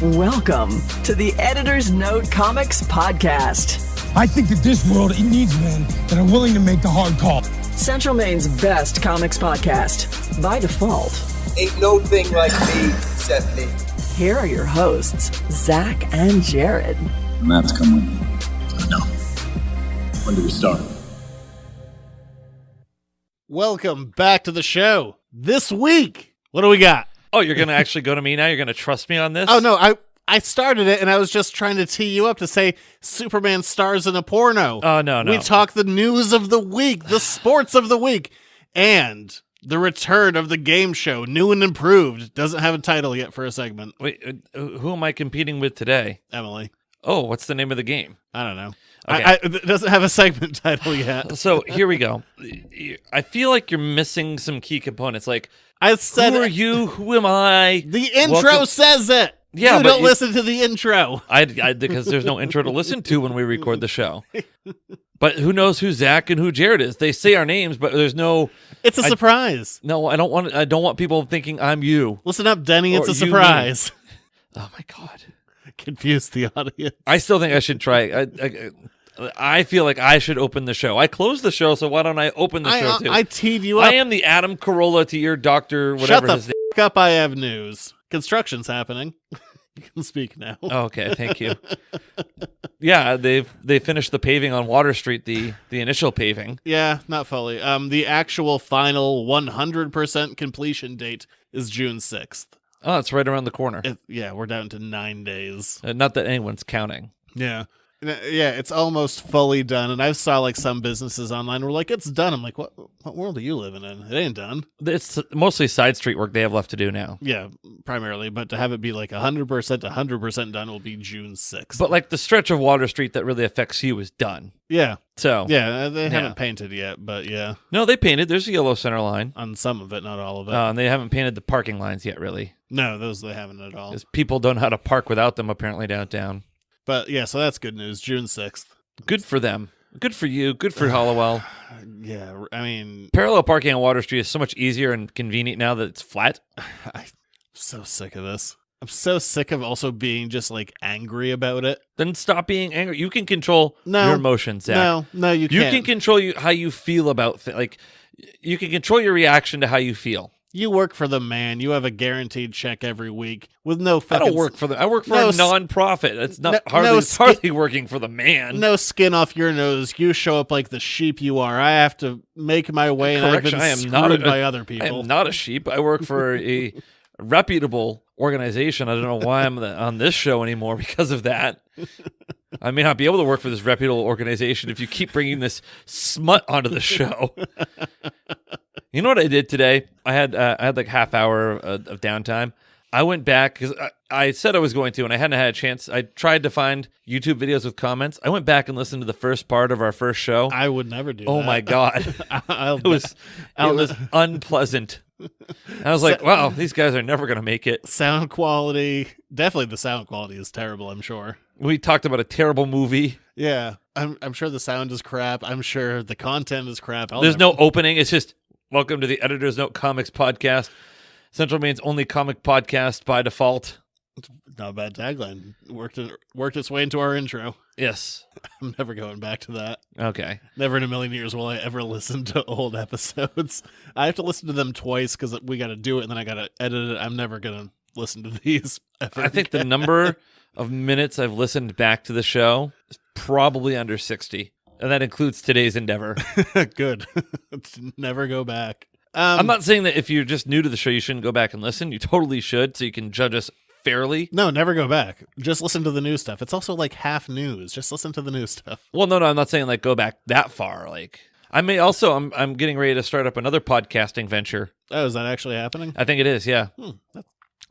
Welcome to the Editor's Note Comics Podcast. I think that this world, it needs men that are willing to make the hard call. Central Maine's best comics podcast, by default. Ain't no thing like me except me. Here are your hosts, Zach and Jared. Maps come with me. No. When do we start? Welcome back to the show. This week, what do we got? Oh, you're going to actually go to me now? You're going to trust me on this? Oh, no, I started it, and I was just trying to tee you up to say Superman stars in a porno. Oh, no. We talk the news of the week, the sports of the week, and the return of the game show, new and improved. Doesn't have a title yet for a segment. Wait, who am I competing with today? Emily. Oh, what's the name of the game? I don't know. Okay. It doesn't have a segment title yet. So here we go. I feel like you're missing some key components. Like, I said, who are you? Who am I? The intro says it. Yeah, you don't listen to the intro. I because there's no intro to listen to when we record the show. But who knows who Zach and who Jared is? They say our names, but there's no. It's a surprise. No, I don't want people thinking I'm you. Listen up, Denny. It's Or a surprise. Oh my god. Confuse the audience. I still think I should try. I feel like I should open the show. I closed the show, so why don't I open the show too? I teed you up. I am the Adam Carolla to your doctor, whatever Shut the his name. up, I have news. Construction's happening. You can speak now. Okay, thank you. Yeah, they finished the paving on Water Street, the initial paving. Yeah, not fully. The actual final 100% completion date is June 6th. Oh, it's right around the corner. Yeah, we're down to 9 days. Not that anyone's counting. Yeah. Yeah, it's almost fully done, and I saw like some businesses online were like, it's done. I'm like, what world are you living in? It ain't done. It's mostly side street work they have left to do now. Yeah, primarily, but to have it be like 100% done will be June 6th. But like the stretch of Water Street that really affects you is done. Yeah. So yeah, they haven't painted yet, but yeah. No, they painted. There's a yellow center line. On some of it, not all of it. And they haven't painted the parking lines yet, really. No, those they haven't at all. Because people don't know how to park without them, apparently, downtown. But yeah, so that's good news. June 6th. Good for them. Good for you. Good for Hollowell. Yeah, I mean... Parallel parking on Water Street is so much easier and convenient now that it's flat. I'm so sick of this. I'm so sick of also being just like angry about it. Then stop being angry. You can control your emotions, Zach. No, you can't. You can control how you feel about things. Like, you can control your reaction to how you feel. You work for the man. You have a guaranteed check every week with no fucking... I don't work for them. I work for a non-profit. It's not hardly working for the man. No skin off your nose. You show up like the sheep you are. I have to make my way, and I've been screwed by other people. I am not a sheep. I work for a reputable organization. I don't know why I'm on this show anymore because of that. I may not be able to work for this reputable organization if you keep bringing this smut onto the show. You know what I did today? I had like half hour of downtime. I went back because I said I was going to, and I hadn't had a chance. I tried to find YouTube videos with comments. I went back and listened to the first part of our first show. I would never do that. Oh my God. It was unpleasant. I was like, wow, these guys are never going to make it. Sound quality. Definitely the sound quality is terrible, I'm sure. We talked about a terrible movie. Yeah. I'm sure the sound is crap. I'm sure the content is crap. There's no opening. It's just, welcome to the Editor's Note Comics Podcast. Central Maine's only comic podcast by default. Not a bad tagline. Worked its way into our intro. Yes. I'm never going back to that. Okay. Never in a million years will I ever listen to old episodes. I have to listen to them twice because we got to do it and then I got to edit it. I'm never going to listen to these ever I think the number of minutes I've listened back to the show is probably under 60. And that includes today's endeavor. Good. Never go back. I'm not saying that if you're just new to the show, you shouldn't go back and listen. You totally should, so you can judge us fairly. No, never go back. Just listen to the new stuff. It's also like half news. Just listen to the new stuff. Well, no, I'm not saying like go back that far. Like I may also, I'm getting ready to start up another podcasting venture. Oh, is that actually happening? I think it is, yeah.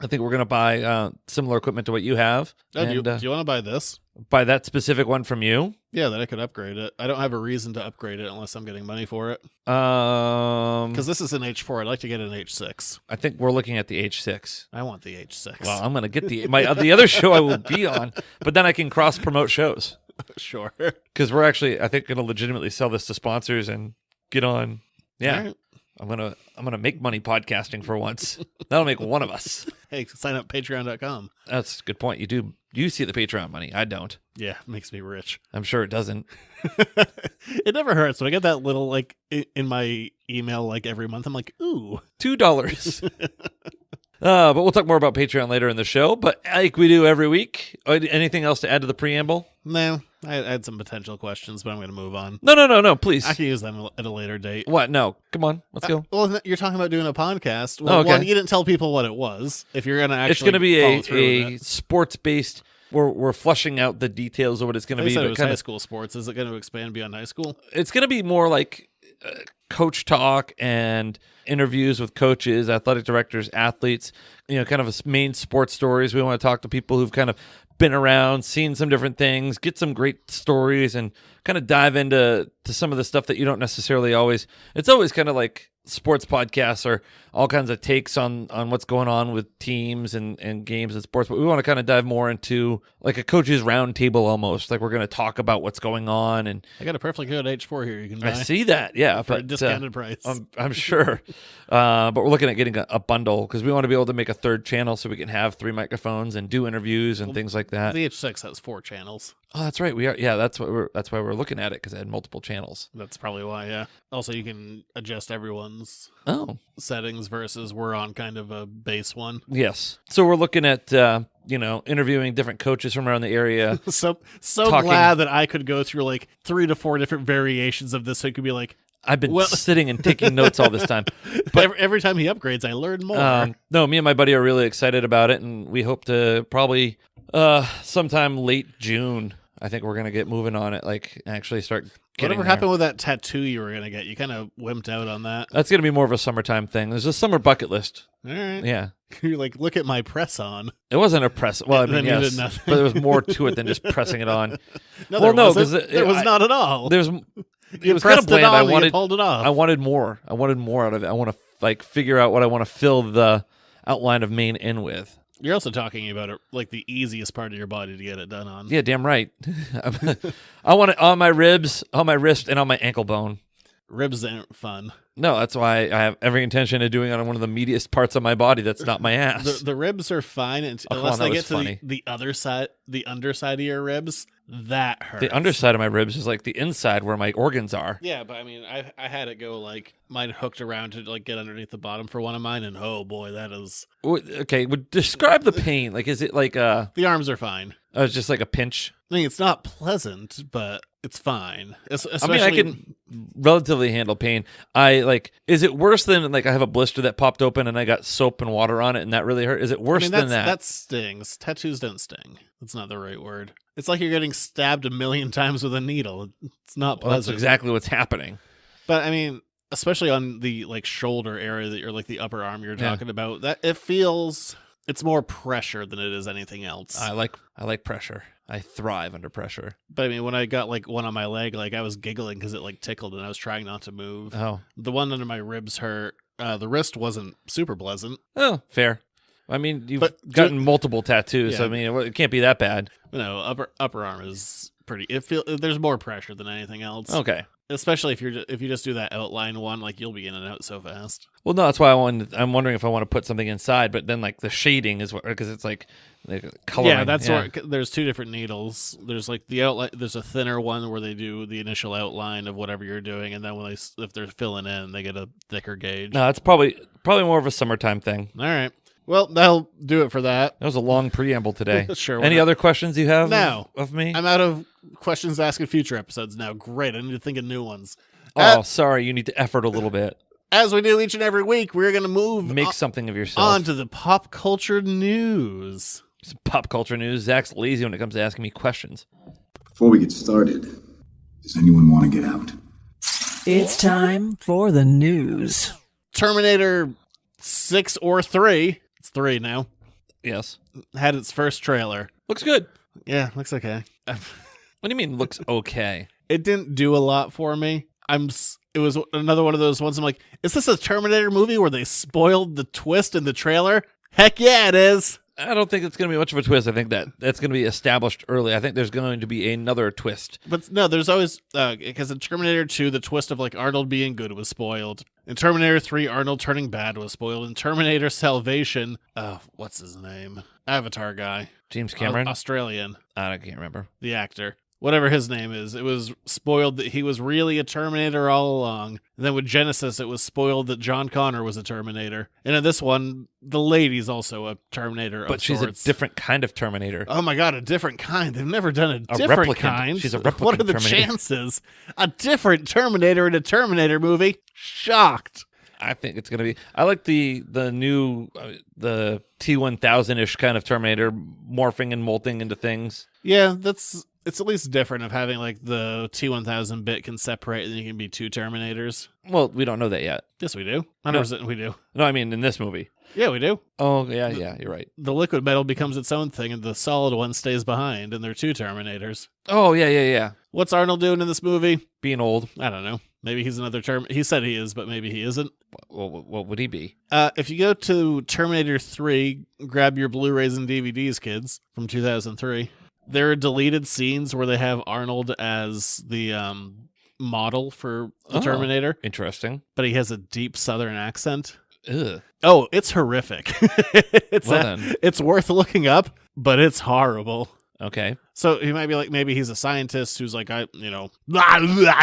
I think we're going to buy similar equipment to what you have. Oh, do you want to buy this? Buy that specific one from you? Yeah, that I could upgrade it. I don't have a reason to upgrade it unless I'm getting money for it. Because this is an H4. I'd like to get an H6. I think we're looking at the H6. I want the H6. Well, I'm going to get the other show I will be on, but then I can cross-promote shows. Sure. Because we're actually, I think, going to legitimately sell this to sponsors and get on. Yeah. Right. I'm gonna make money podcasting for once. That'll make one of us. Hey, sign up patreon.com. That's a good point. You see the Patreon money. I don't. Yeah, it makes me rich. I'm sure it doesn't. It never hurts. When I get that little, like, in my email, like, every month, I'm like, ooh. $2. But we'll talk more about Patreon later in the show. But like we do every week, anything else to add to the preamble? No, I had some potential questions, but I'm going to move on. No, please. I can use them at a later date. What? No. Come on. Let's go. Well, you're talking about doing a podcast. Well, okay. One, you didn't tell people what it was. If you're going to actually It's going to be a a sports-based... We're fleshing out the details of what it's going to be. Said it but was high school sports. Is it going to expand beyond high school? It's going to be more like coach talk and interviews with coaches, athletic directors, athletes, kind of main sports stories. We want to talk to people who've kind of been around, seen some different things, get some great stories, and kind of dive into some of the stuff that you don't necessarily always... It's always kind of like sports podcasts are all kinds of takes on what's going on with teams and games and sports, but we want to kind of dive more into like a coach's round table almost. Like we're going to talk about what's going on. And I got a perfectly good H4 here you can buy. I see that, yeah. For a discounted price. I'm sure. But we're looking at getting a bundle because we want to be able to make a third channel so we can have 3 microphones and do interviews and things like that. The H6 has 4 channels. Oh, that's right. We are. Yeah, that's why we're looking at it, because it had multiple channels. That's probably why. Yeah. Also, you can adjust everyone's settings versus we're on kind of a base one. Yes. So we're looking at interviewing different coaches from around the area. so glad that I could go through like 3 to 4 different variations of this. So it could be like, I've been sitting and taking notes all this time. But every time he upgrades, I learn more. No, me and my buddy are really excited about it, and we hope to probably sometime late June. I think we're going to get moving on it, like actually start getting Whatever there. happened with that tattoo you were going to get? You kind of wimped out on that. That's going to be more of a summertime thing. There's a summer bucket list. All right. Yeah. You're like, look at my press on. It wasn't a press. Well, I mean, Then you yes, did nothing. but there was more to it than just pressing it on. No, well, no, because because there was not at all. It was kind of pressed it bland. on and you pulled it off. I wanted more. I wanted more out of it. I want to like figure out what I want to fill the outline of main in with. You're also talking about it like the easiest part of your body to get it done on. Yeah, damn right. I want it on my ribs, on my wrist, and on my ankle bone. Ribs aren't fun. No, that's why I have every intention of doing it on one of the meatiest parts of my body that's not my ass. The ribs are fine unless they get to the other side, the underside of your ribs. That hurts. The underside of my ribs is like the inside where my organs are. Yeah, but I mean, I had it go like mine hooked around to like get underneath the bottom for one of mine, and oh boy, that is okay. Describe the pain. Like, is it like the arms are fine. It's just like a pinch. I mean, it's not pleasant, but it's fine. I mean, I can relatively handle pain. Is it worse than like I have a blister that popped open and I got soap and water on it and that really hurt? Is it worse than that? That stings. Tattoos don't sting. That's not the right word. It's like you're getting stabbed 1,000,000 times with a needle. It's not pleasant. Well, that's exactly what's happening. But I mean, especially on the like shoulder area that you're like the upper arm you're talking about, that it feels it's more pressure than it is anything else. I like pressure. I thrive under pressure. But I mean, when I got like one on my leg, like I was giggling because it like tickled and I was trying not to move. Oh, the one under my ribs hurt. The wrist wasn't super pleasant. Oh, fair. I mean, you've gotten multiple tattoos, yeah. so I mean, it can't be that bad. No, upper arm is pretty. There's more pressure than anything else. Okay. Especially if you just do that outline one, like you'll be in and out so fast. Well, no, that's why I'm wondering if I want to put something inside, but then like the shading is what, because it's like coloring. Yeah, that's where there's 2 different needles. There's like the outline. There's a thinner one where they do the initial outline of whatever you're doing, and then if they're filling in, they get a thicker gauge. No, it's probably more of a summertime thing. All right. Well, that'll do it for that. That was a long preamble today. Sure. Any other questions you have? No. Of me? I'm out of questions to ask in future episodes now. Great. I need to think of new ones. Sorry. You need to effort a little bit. As we do each and every week, we're going to make something of yourself. On to the pop culture news. Some pop culture news. Zach's lazy when it comes to asking me questions. Before we get started, does anyone want to get out? It's time for the news. Terminator 6 or 3. It's 3 now. Yes. Had its first trailer. Looks good. Yeah, looks okay. What do you mean looks okay? It didn't do a lot for me. It was another one of those ones I'm like, is this a Terminator movie where they spoiled the twist in the trailer? Heck yeah, it is. I don't think it's going to be much of a twist. I think that's going to be established early. I think there's going to be another twist. But no, there's always because in Terminator 2, the twist of like Arnold being good was spoiled. In Terminator 3, Arnold turning bad was spoiled. In Terminator Salvation, what's his name? Avatar guy. James Cameron? Australian. I can't remember. The actor. Whatever his name is. It was spoiled that he was really a Terminator all along. And then with Genesis, it was spoiled that John Connor was a Terminator. And in this one, the lady's also a Terminator But she's sorts. a different kind of Terminator. Oh my god, a different kind. They've never done a different replicant. kind. She's a replicant What are the Terminator. chances? A different Terminator in a Terminator movie? Shocked. I think it's going to be... I like the new, the T-1000-ish kind of Terminator morphing and molting into things. Yeah, it's at least different of having like the T-1000 bit can separate and you can be two Terminators. Well, we don't know that yet. Yes, we do. 100% we do. No, I mean in this movie. Yeah, we do. Oh, yeah, you're right. The liquid metal becomes its own thing and the solid one stays behind and they're two Terminators. Oh, yeah. What's Arnold doing in this movie? Being old. I don't know. Maybe he's another He said he is, but maybe he isn't. What would he be? If you go to Terminator 3, grab your Blu-rays and DVDs, kids, from 2003. There are deleted scenes where they have Arnold as the model for the Terminator, Interesting. but he has a deep Southern accent. Ugh. Oh, it's horrific. Then. It's worth looking up, but it's horrible. Okay. So he might be like, maybe he's a scientist who's like, I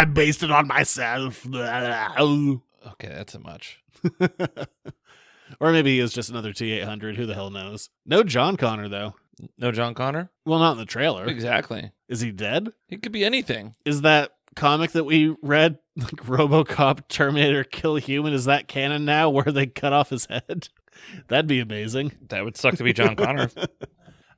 based it on myself. Okay, that's a much. Or maybe he is just another T-800. Who the hell knows? No John Connor, though. No John Connor? Well, not in the trailer. Exactly. Is he dead? He could be anything. Is that comic that we read, like RoboCop Terminator Kill Human, is that canon now where they cut off his head? That'd be amazing. That would suck to be John Connor.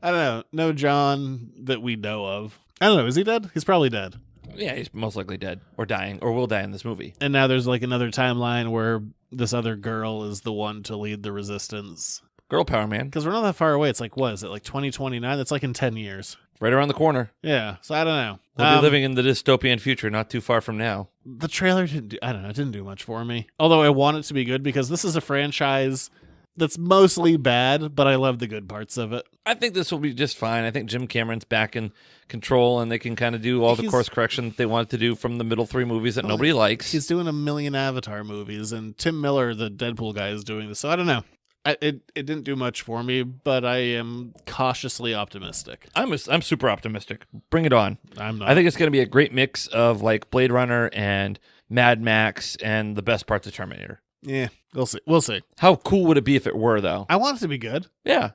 I don't know. No John that we know of. I don't know. Is he dead? He's probably dead. Yeah, he's most likely dead or dying or will die in this movie. And now there's like another timeline where this other girl is the one to lead the resistance. Girl power, man. Because we're not that far away. It's like, what is it, like 2029? That's like in 10 years. Right around the corner. Yeah, so I don't know. We'll be living in the dystopian future not too far from now. The trailer didn't do, I don't know, it didn't do much for me. Although I want it to be good because this is a franchise that's mostly bad, but I love the good parts of it. I think this will be just fine. I think Jim Cameron's back in control and they can kind of do all the course correction that they wanted to do from the middle three movies that nobody likes. He's doing a million Avatar movies, and Tim Miller, the Deadpool guy, is doing this. So I don't know. It didn't do much for me, but I am cautiously optimistic. I'm super optimistic. Bring it on. I'm not. I think it's going to be a great mix of like Blade Runner and Mad Max and the best parts of Terminator. Yeah, we'll see. We'll see. How cool would it be if it were, though? I want it to be good. Yeah.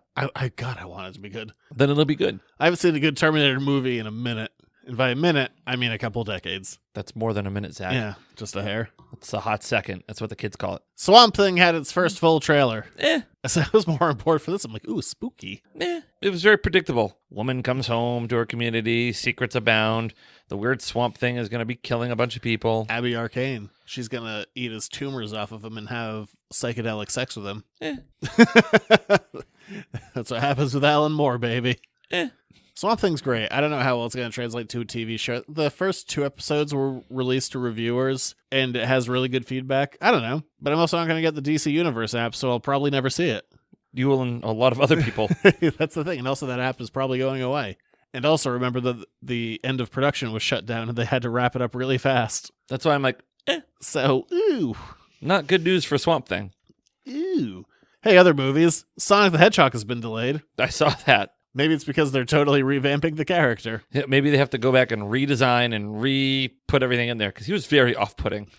God, I want it to be good. Then it'll be good. I haven't seen a good Terminator movie in a minute. And by a minute, I mean a couple decades. That's more than a minute, Zach. Yeah, just a hair. It's a hot second. That's what the kids call it. Swamp Thing had its first full trailer. Eh. So I was more on board for this. I'm like, ooh, spooky. It was very predictable. Woman comes home to her community. Secrets abound. The weird swamp thing is going to be killing a bunch of people. Abby Arcane. She's going to eat his tumors off of him and have psychedelic sex with him. That's what happens with Alan Moore, baby. Swamp Thing's great. I don't know how well it's going to translate to a TV show. The first 2 episodes were released to reviewers, and it has really good feedback. I don't know. But I'm also not going to get the DC Universe app, so I'll probably never see it. You will and a lot of other people. That's the thing. And also that app is probably going away. And also remember that the end of production was shut down, and they had to wrap it up really fast. That's why I'm like, So, ooh. Not good news for Swamp Thing. Ooh. Hey, other movies. Sonic the Hedgehog has been delayed. I saw that. Maybe it's because they're totally revamping the character. Yeah, maybe they have to go back and redesign and re-put everything in there because he was very off-putting.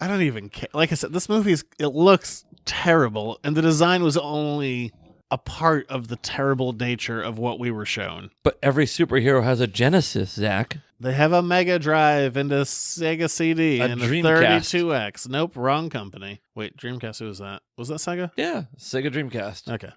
I don't even care. Like I said, this movie, it looks terrible, and the design was only a part of the terrible nature of what we were shown. But every superhero has a Genesis, Zach. They have a Mega Drive and a Sega CD A and a Dreamcast. 32X. Nope, wrong company. Wait, Dreamcast, who was that? Was that Sega? Yeah, Sega Dreamcast. Okay.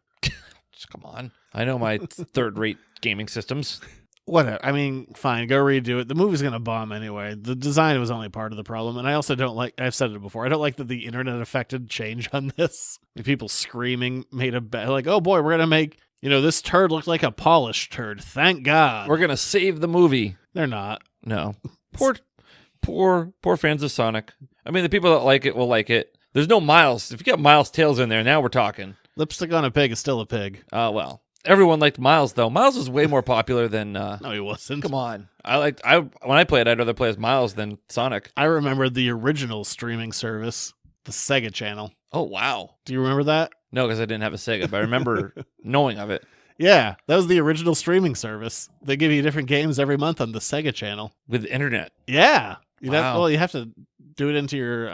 Come on. I know my third-rate gaming systems. Whatever. I mean, fine, go redo it. The movie's going to bomb anyway. The design was only part of the problem. And I also don't like, I've said it before, I don't like that the internet affected change on this. Like, people screaming made a bet. Like, oh boy, we're going to make, this turd look like a polished turd. Thank God. We're going to save the movie. They're not. No. Poor fans of Sonic. I mean, the people that like it will like it. There's no Miles. If you got Miles Tails in there, now we're talking. Lipstick on a pig is still a pig. Well, Everyone liked Miles, though. Miles was way more popular than... No, he wasn't. Come on. When I played, I'd rather play as Miles than Sonic. I remember the original streaming service, the Sega Channel. Oh, wow. Do you remember that? No, because I didn't have a Sega, but I remember knowing of it. Yeah, that was the original streaming service. They give you different games every month on the Sega Channel. With the internet. Yeah. Wow. You have to do it into your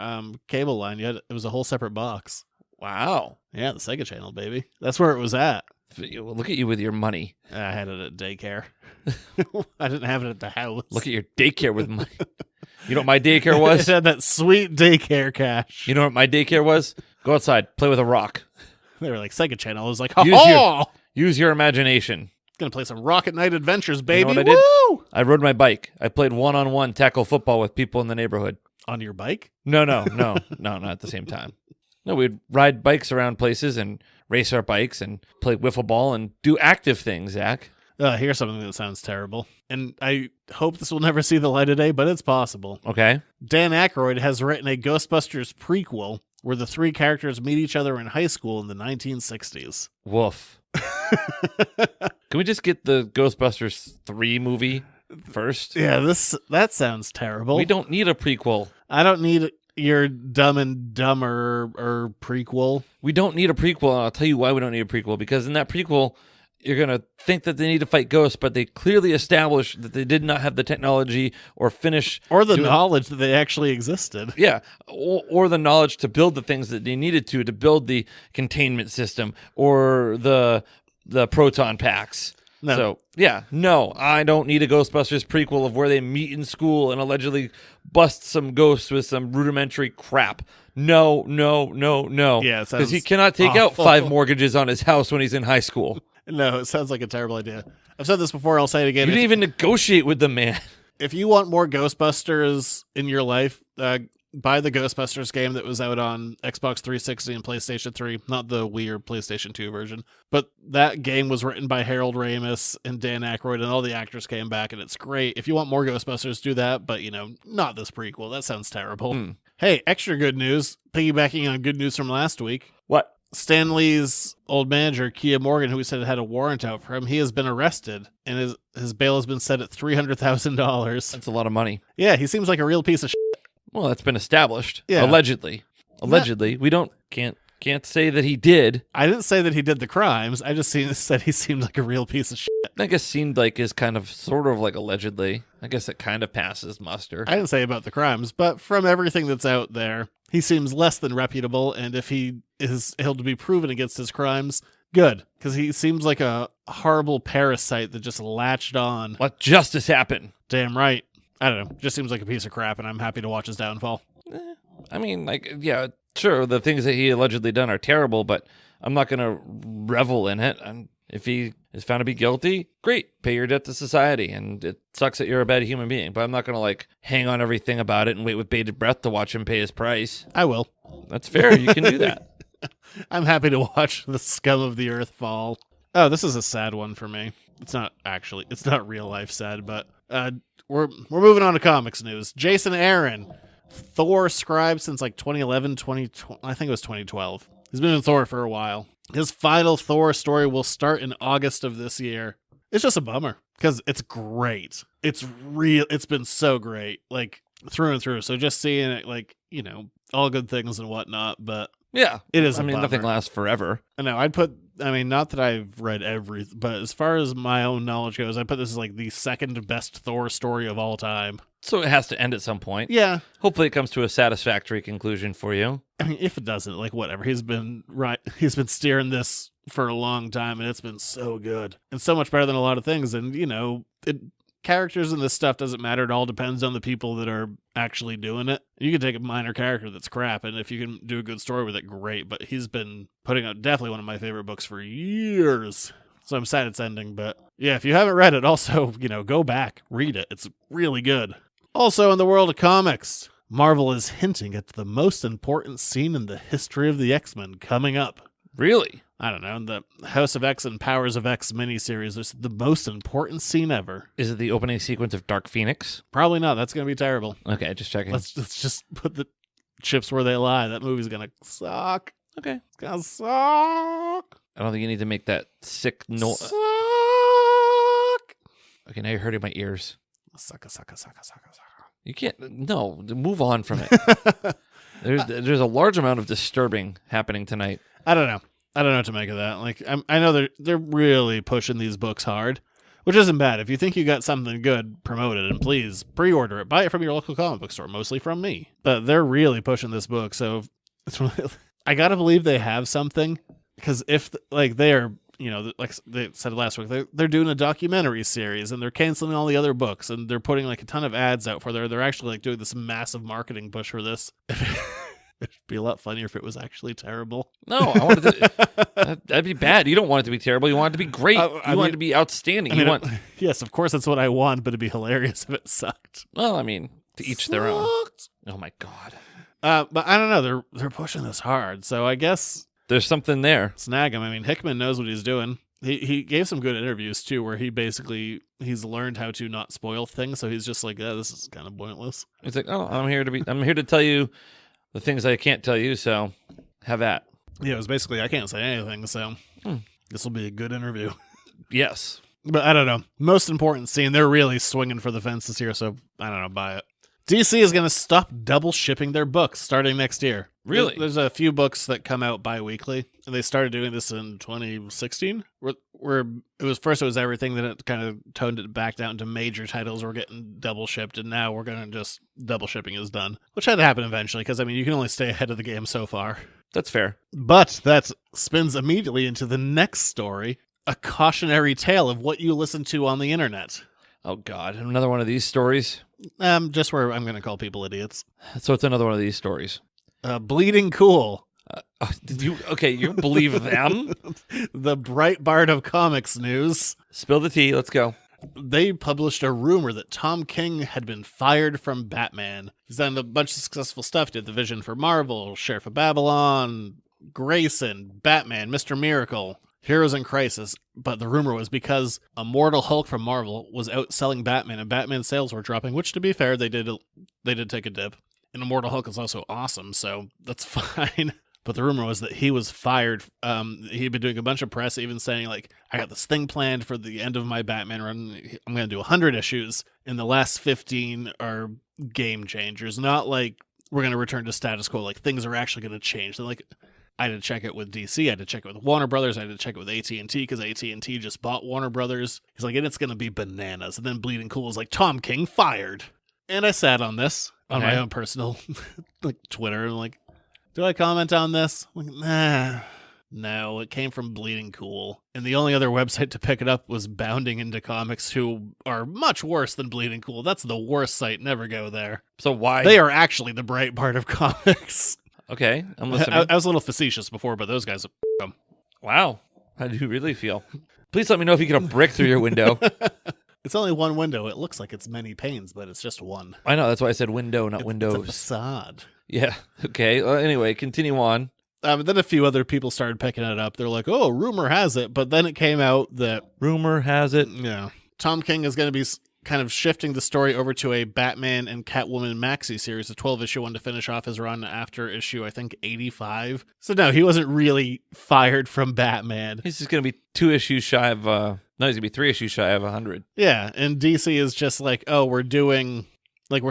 cable line. It was a whole separate box. Wow. Yeah, the Sega Channel, baby. That's where it was at. Look at you with your money. I had it at daycare. I didn't have it at the house. Look at your daycare with money. You know what my daycare was? It had that sweet daycare cash. You know what my daycare was? Go outside, play with a rock. They were like, Sega Channel. I was like, Use your imagination. Gonna play some Rocket Knight Adventures, baby. You know what I did? Woo! I rode my bike. I played one-on-one tackle football with people in the neighborhood. On your bike? No, not at the same time. No, we'd ride bikes around places and race our bikes and play wiffle ball and do active things, Zach. Here's something that sounds terrible. And I hope this will never see the light of day, but it's possible. Okay. Dan Aykroyd has written a Ghostbusters prequel where the three characters meet each other in high school in the 1960s. Woof. Can we just get the Ghostbusters 3 movie first? Yeah, that sounds terrible. We don't need a prequel. I don't need your Dumb and Dumber or prequel. We don't need a prequel, and I'll tell you why we don't need a prequel. Because in that prequel, you're going to think that they need to fight ghosts, but they clearly established that they did not have the technology or finish... Or the knowledge that they actually existed. Yeah, or the knowledge to build the things that they needed to build the containment system or the proton packs. No. So, no, I don't need a Ghostbusters prequel of where they meet in school and allegedly bust some ghosts with some rudimentary crap. No. Yeah, because he cannot take out 5 mortgages on his house when he's in high school. No, it sounds like a terrible idea. I've said this before, I'll say it again. You didn't even negotiate with the man. If you want more Ghostbusters in your life, buy the Ghostbusters game that was out on Xbox 360 and PlayStation 3, not the Wii or PlayStation 2 version. But that game was written by Harold Ramis and Dan Aykroyd, and all the actors came back, and it's great. If you want more Ghostbusters, do that, but, not this prequel. That sounds terrible. Hey, extra good news, piggybacking on good news from last week. What? Stan Lee's old manager, Kia Morgan, who said had a warrant out for him, he has been arrested, and his bail has been set at $300,000. That's a lot of money. Yeah, he seems like a real piece of shit. Well, that's been established. Yeah. Allegedly. We can't say that he did. I didn't say that he did the crimes. I just said he seemed like a real piece of shit. I guess seemed like is kind of sort of like allegedly. I guess it kind of passes muster. I didn't say about the crimes, but from everything that's out there, he seems less than reputable, and if he is able to be proven against his crimes, good. Because he seems like a horrible parasite that just latched on. Let justice happen. Damn right. I don't know. Just seems like a piece of crap, and I'm happy to watch his downfall. I mean, sure, the things that he allegedly done are terrible, but I'm not going to revel in it. And if he is found to be guilty, great. Pay your debt to society, and it sucks that you're a bad human being. But I'm not going to, hang on everything about it and wait with bated breath to watch him pay his price. I will. That's fair. You can do that. I'm happy to watch the scum of the earth fall. Oh, this is a sad one for me. It's not real life sad, but we're moving on to comics news. Jason Aaron, Thor scribe since 2011, 2012, I think it was 2012. He's been in Thor for a while. His final Thor story will start in August of this year. It's just a bummer because it's great. It's been so great, through and through. So just seeing it, all good things and whatnot, but yeah, it is. Nothing lasts forever. I know. Not that I've read everything, but as far as my own knowledge goes, I put this as the second best Thor story of all time. So it has to end at some point. Yeah. Hopefully it comes to a satisfactory conclusion for you. If it doesn't, whatever. He's been steering this for a long time, and it's been so good. And so much better than a lot of things. And, characters in this stuff doesn't matter. It all depends on the people that are actually doing it. You can take a minor character that's crap, and if you can do a good story with it, great. But he's been putting out definitely one of my favorite books for years. So I'm sad it's ending. But yeah, if you haven't read it, also, go back, read it. It's really good. Also in the world of comics, Marvel is hinting at the most important scene in the history of the X-Men coming up. Really? I don't know. In the House of X and Powers of X miniseries, there's the most important scene ever. Is it the opening sequence of Dark Phoenix? Probably not. That's going to be terrible. Okay, just checking. Let's just put the chips where they lie. That movie's going to suck. Okay. It's going to suck. I don't think you need to make that sick noise. Suck. Okay, now you're hurting my ears. Sucka. You can't. No, move on from it. There's a large amount of disturbing happening tonight. I don't know what to make of that. Like, I know they're really pushing these books hard, which isn't bad. If you think you got something good, promote it, and please pre-order it. Buy it from your local comic book store, mostly from me. But they're really pushing this book, so I gotta believe they have something, because if they are. Like they said last week, they're doing a documentary series and they're canceling all the other books and they're putting like a ton of ads out for there. They're actually like doing this massive marketing push for this. It'd be a lot funnier if it was actually terrible. No, I wanted to. That'd be bad. You don't want it to be terrible. You want it to be great. You want it to be outstanding. Yes, of course, that's what I want, but it'd be hilarious if it sucked. Well, I mean, to each their own. Oh my god. But I don't know. They're pushing this hard, so I guess. There's something there. Snag him. I mean, Hickman knows what he's doing. He gave some good interviews too, where he's learned how to not spoil things. So he's just like, yeah, this is kind of pointless. He's like, oh, I'm here to tell you the things I can't tell you. So have that. Yeah, it was basically I can't say anything. So this will be a good interview. Yes, but I don't know. Most important scene. They're really swinging for the fences here. So I don't know. Buy it. DC is going to stop double shipping their books starting next year. Really? There's a few books that come out bi-weekly, and they started doing this in 2016, where it was everything, then it kind of toned it back down to major titles were getting double shipped, and now we're going to just double shipping is done, which had to happen eventually, because, I mean, you can only stay ahead of the game so far. That's fair. But that spins immediately into the next story, a cautionary tale of what you listen to on the internet. Oh, God. Another one of these stories? Just where I'm going to call people idiots. So it's another one of these stories. Bleeding Cool. You believe them? The Breitbart of comics news. Spill the tea. Let's go. They published a rumor that Tom King had been fired from Batman. He's done a bunch of successful stuff. Did the Vision for Marvel, Sheriff of Babylon, Grayson, Batman, Mr. Miracle, Heroes in Crisis. But the rumor was because Immortal Hulk from Marvel was outselling Batman, and Batman's sales were dropping, which, to be fair, they did take a dip. And Immortal Hulk is also awesome, so that's fine. But the rumor was that he was fired. He'd been doing a bunch of press, even saying, like, I got this thing planned for the end of my Batman run. I'm going to do 100 issues. And the last 15 are game changers. Not like we're going to return to status quo. Like, things are actually going to change. So, like, I had to check it with DC. I had to check it with Warner Brothers. I had to check it with AT&T because AT&T just bought Warner Brothers. He's like, and it's going to be bananas. And then Bleeding Cool was like, Tom King fired. And I sat on this on my own personal like Twitter. And like, do I comment on this? I'm like, nah. No, it came from Bleeding Cool. And the only other website to pick it up was Bounding Into Comics, who are much worse than Bleeding Cool. That's the worst site. Never go there. So why? They are actually the Breitbart of comics. Okay, I'm listening. I was a little facetious before, but those guys are Wow. How do you really feel? Please let me know if you get a brick through your window. It's only one window. It looks like it's many panes, but it's just one. I know. That's why I said window, not windows. It's a facade. Yeah. Okay. Anyway, continue on. Then a few other people started picking it up. They're like, oh, rumor has it. But then it came out that... Rumor has it. Yeah. Tom King is going to be kind of shifting the story over to a Batman and Catwoman maxi series, a 12-issue one to finish off his run after issue, I think, 85. So no, he wasn't really fired from Batman. He's just going to be 2 issues shy of... No, he's going to be 3 issues shy of 100. Yeah, and DC is just like, oh, we're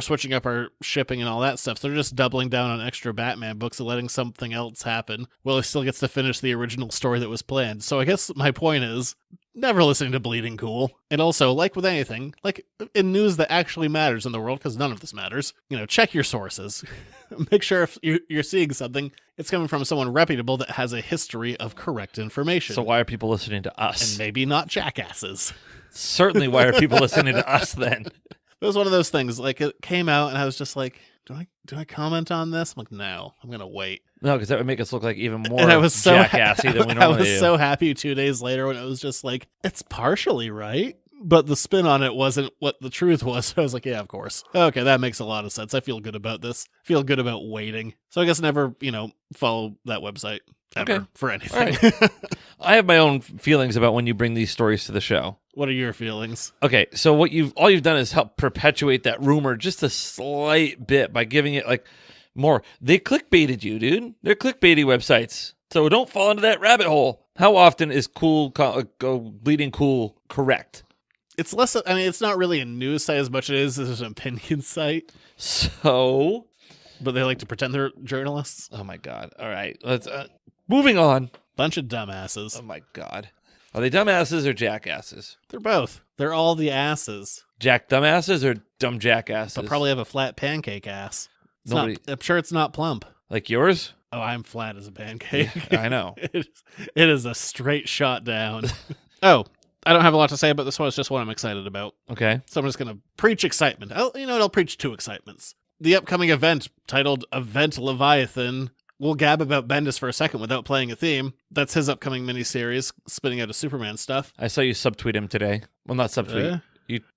switching up our shipping and all that stuff. So they're just doubling down on extra Batman books and letting something else happen. Well, he still gets to finish the original story that was planned. So I guess my point is, never listening to Bleeding Cool. And also, like with anything, like in news that actually matters in the world, because none of this matters, check your sources. Make sure if you're seeing something, it's coming from someone reputable that has a history of correct information. So why are people listening to us? And maybe not jackasses. Certainly why are people listening to us then? It was one of those things, like it came out and I was just like, do I comment on this? I'm like, no, I'm going to wait. No, because that would make us look like even more jackassy than we normally do. I was so happy 2 days later when it was just like, it's partially right, but the spin on it wasn't what the truth was. So I was like, yeah, of course. Okay, that makes a lot of sense. I feel good about this. I feel good about waiting. So I guess never, follow that website ever for anything. Right. I have my own feelings about when you bring these stories to the show. What are your feelings? Okay, so all you've done is help perpetuate that rumor just a slight bit by giving it like more. They clickbaited you, dude. They're clickbaity websites. So don't fall into that rabbit hole. How often is bleeding cool correct? It's less. I mean, it's not really a news site as much as it is an opinion site. So, but they like to pretend they're journalists. Oh my god! All right, let's moving on. Bunch of dumbasses. Oh my god, are they dumbasses or jackasses? They're both. They're all the asses. Jack dumbasses or dumb jackasses? They'll probably have a flat pancake ass. I'm sure it's not plump. Like yours? Oh, I'm flat as a pancake. Yeah, I know. It is a straight shot down. Oh, I don't have a lot to say about this one. It's just what I'm excited about. Okay. So I'm just going to preach excitement. I'll preach two excitements. The upcoming event titled Event Leviathan. We'll gab about Bendis for a second without playing a theme. That's his upcoming miniseries, spinning out of Superman stuff. I saw you subtweet him today. Well, not subtweet.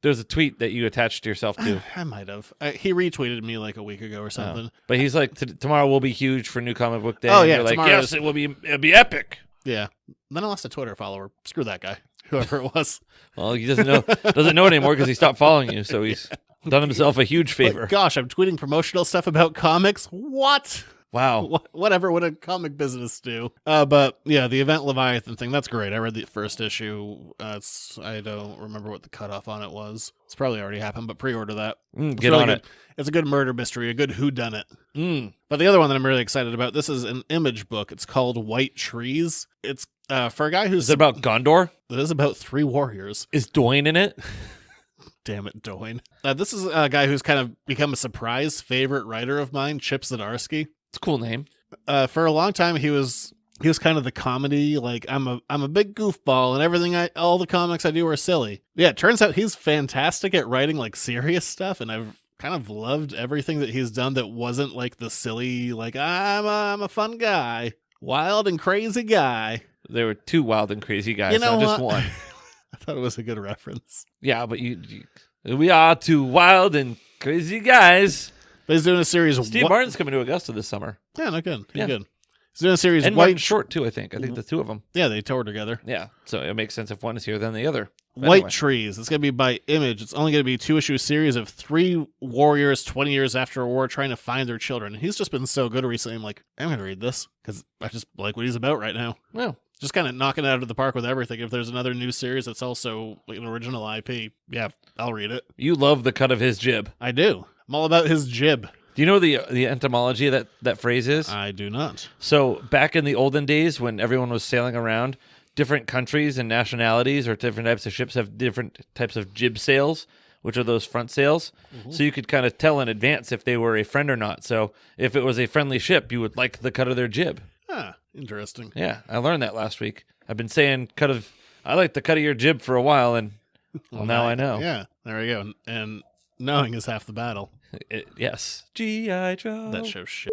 There's a tweet that you attached to yourself to. I might have. He retweeted me like a week ago or something. Oh. But he's like, tomorrow will be huge for New Comic Book Day. Oh, yeah. You're like, yes, it'll be epic. Yeah. Then I lost a Twitter follower. Screw that guy, whoever it was. Well, he doesn't know anymore because he stopped following you. So he's done himself a huge favor. But gosh, I'm tweeting promotional stuff about comics. What? Wow. Whatever would a comic business do? But yeah, the Event Leviathan thing, that's great. I read the first issue. I don't remember what the cutoff on it was. It's probably already happened, but pre-order that. Get on it. It's a good murder mystery, a good whodunit. But the other one that I'm really excited about, this is an Image book. It's called White Trees. It's for a guy who's... Is it about Gondor? It is about 3 warriors. Is Doyne in it? Damn it, Doyne. This is a guy who's kind of become a surprise favorite writer of mine, Chip Zdarsky. It's a cool name. For a long time, he was kind of the comedy, like I'm a big goofball and everything. All the comics I do are silly. Yeah, it turns out he's fantastic at writing like serious stuff, and I've kind of loved everything that he's done that wasn't like the silly, like I'm a fun guy, wild and crazy guy. There were 2 wild and crazy guys, not just one. I thought it was a good reference. Yeah, but we are 2 wild and crazy guys. But he's doing a series of... Steve Martin's coming to Augusta this summer. Yeah, no good. He's good. He's doing a series and of White... Martin Short, too, I think. I think the 2 of them. Yeah, they toured together. Yeah, so it makes sense if one is here than the other. But White anyway. Trees. It's going to be by Image. It's only going to be a 2-issue series of 3 warriors 20 years after a war trying to find their children. And he's just been so good recently. I'm like, I'm going to read this because I just like what he's about right now. Well, just kind of knocking it out of the park with everything. If there's another new series that's also like an original IP, yeah, I'll read it. You love the cut of his jib. I do. I'm all about his jib. Do you know the etymology of that phrase is? I do not. So back in the olden days when everyone was sailing around, different countries and nationalities or different types of ships have different types of jib sails, which are those front sails. Mm-hmm. So you could kind of tell in advance if they were a friend or not. So if it was a friendly ship, you would like the cut of their jib. Ah, interesting. Yeah, I learned that last week. I've been saying I like the cut of your jib for a while, and now I know. Yeah, there we go. And knowing is half the battle. Yes. G.I. Joe. That shows shit.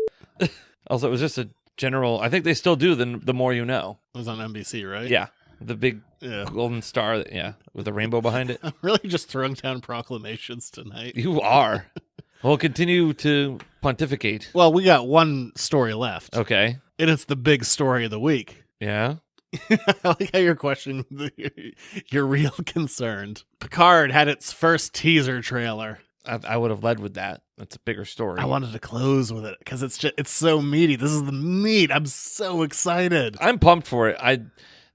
Also, it was just a general... I think they still do the more you know. It was on NBC, right? Yeah. The big golden star, with a rainbow behind it. I'm really just throwing down proclamations tonight. You are. We'll continue to pontificate. Well, we got one story left. Okay. And it's the big story of the week. Yeah? I like how you're questioning you're real concerned. Picard had its first teaser trailer. I would have led with that. That's a bigger story. I wanted to close with it because it's so meaty. This is the meat. I'm so excited. I'm pumped for it.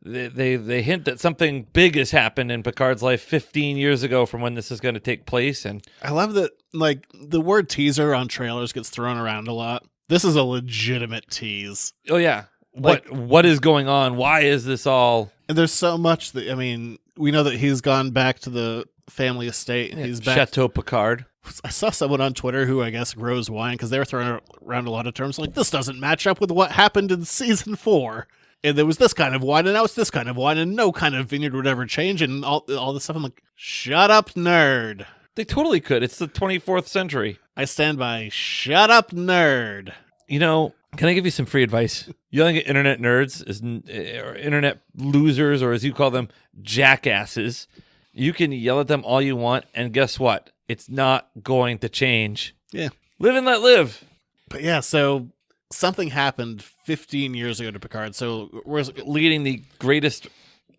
They hint that something big has happened in Picard's life 15 years ago from when this is going to take place, and I love that like the word teaser on trailers gets thrown around a lot. This is a legitimate tease. Oh yeah. What is going on? Why is this all? And there's so much that we know that he's gone back to the family estate. Yeah, he's back. Chateau Picard. I saw someone on Twitter who I guess grows wine because they were throwing around a lot of terms like this doesn't match up with what happened in season 4. And there was this kind of wine, and now it's this kind of wine, and no kind of vineyard would ever change, and all this stuff. I'm like, shut up, nerd. They totally could. It's the 24th century. I stand by, shut up, nerd. You know, can I give you some free advice? Yelling at internet nerds, or internet losers, or as you call them, jackasses. You can yell at them all you want, and guess what? It's not going to change. Yeah. Live and let live. But yeah, so something happened 15 years ago to Picard. So we're leading the greatest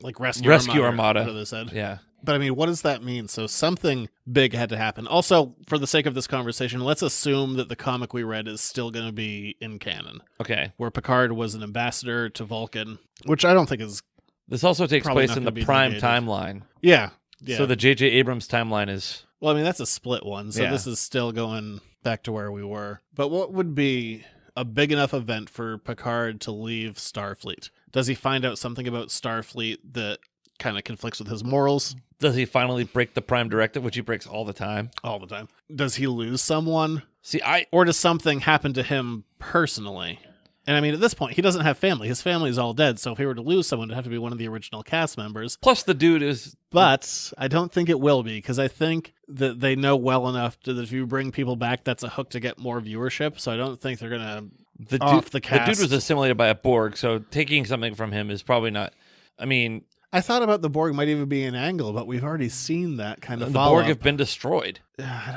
like Rescue Armada. What they said. Yeah. But I mean, what does that mean? So something big had to happen. Also, for the sake of this conversation, let's assume that the comic we read is still going to be in canon, Okay. where Picard was an ambassador to Vulcan, which I don't think is. This also takes Probably place not in the gonna be Prime negated. timeline. Yeah. So the J.J. Abrams timeline is... Well, I mean, that's a split one, so Yeah. this is still going back to where we were. But what would be a big enough event for Picard to leave Starfleet? Does he find out something about Starfleet that kind of conflicts with his morals? Does he finally break the Prime Directive, which he breaks all the time? All the time. Does he lose someone? See, Or does something happen to him personally? And I mean, at this point, he doesn't have family. His family's all dead, so if he were to lose someone, it'd have to be one of the original cast members. Plus the dude is... But I don't think it will be, because I think that they know well enough that if you bring people back, that's a hook to get more viewership, so I don't think they're going to off the cast. The dude was assimilated by a Borg, so taking something from him is probably not... I mean... I thought about the Borg might even be an angle, but we've already seen that kind of The Borg have been destroyed. I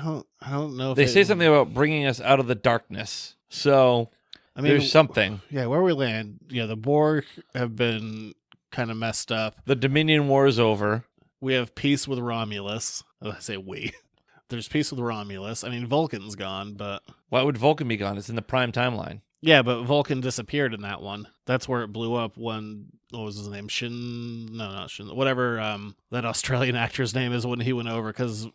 don't know if They say something about bringing us out of the darkness, so... I mean, there's something. Yeah, where we land, the Borg have been kind of messed up. The Dominion War is over. We have peace with Romulus. I say we. There's peace with Romulus. I mean, Vulcan's gone, but... Why would Vulcan be gone? It's in the Prime timeline. Yeah, but Vulcan disappeared in that one. That's where it blew up when... What was his name? No, not Shin. Whatever that Australian actor's name is when he went over, because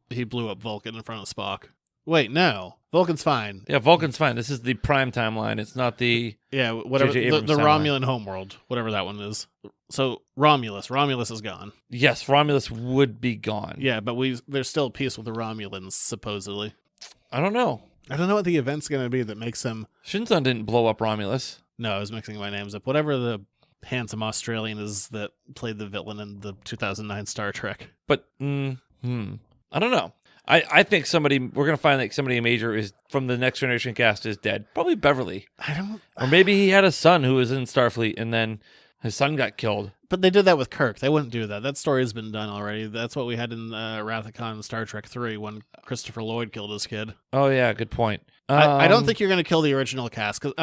he blew up Vulcan in front of Spock. Wait, no. Vulcan's fine. Yeah, Vulcan's fine. This is the Prime timeline. It's not the... Yeah, whatever. J.J. The Abrams timeline. Romulan homeworld, whatever that one is. So, Romulus is gone. Yes, Romulus would be gone. Yeah, but there's still peace with the Romulans, supposedly. I don't know. I don't know what the event's going to be that makes him... Shinzon didn't blow up Romulus. No, I was mixing my names up. Whatever the handsome Australian is that played the villain in the 2009 Star Trek. But, I don't know. I think we're going to find that somebody major is from the Next Generation cast is dead. Probably Beverly. Or maybe he had a son who was in Starfleet and then his son got killed. But they did that with Kirk. They wouldn't do that. That story has been done already. That's what we had in Wrath of Khan in Star Trek 3 when Christopher Lloyd killed his kid. Oh, yeah, good point. I don't think you're going to kill the original cast. Cause,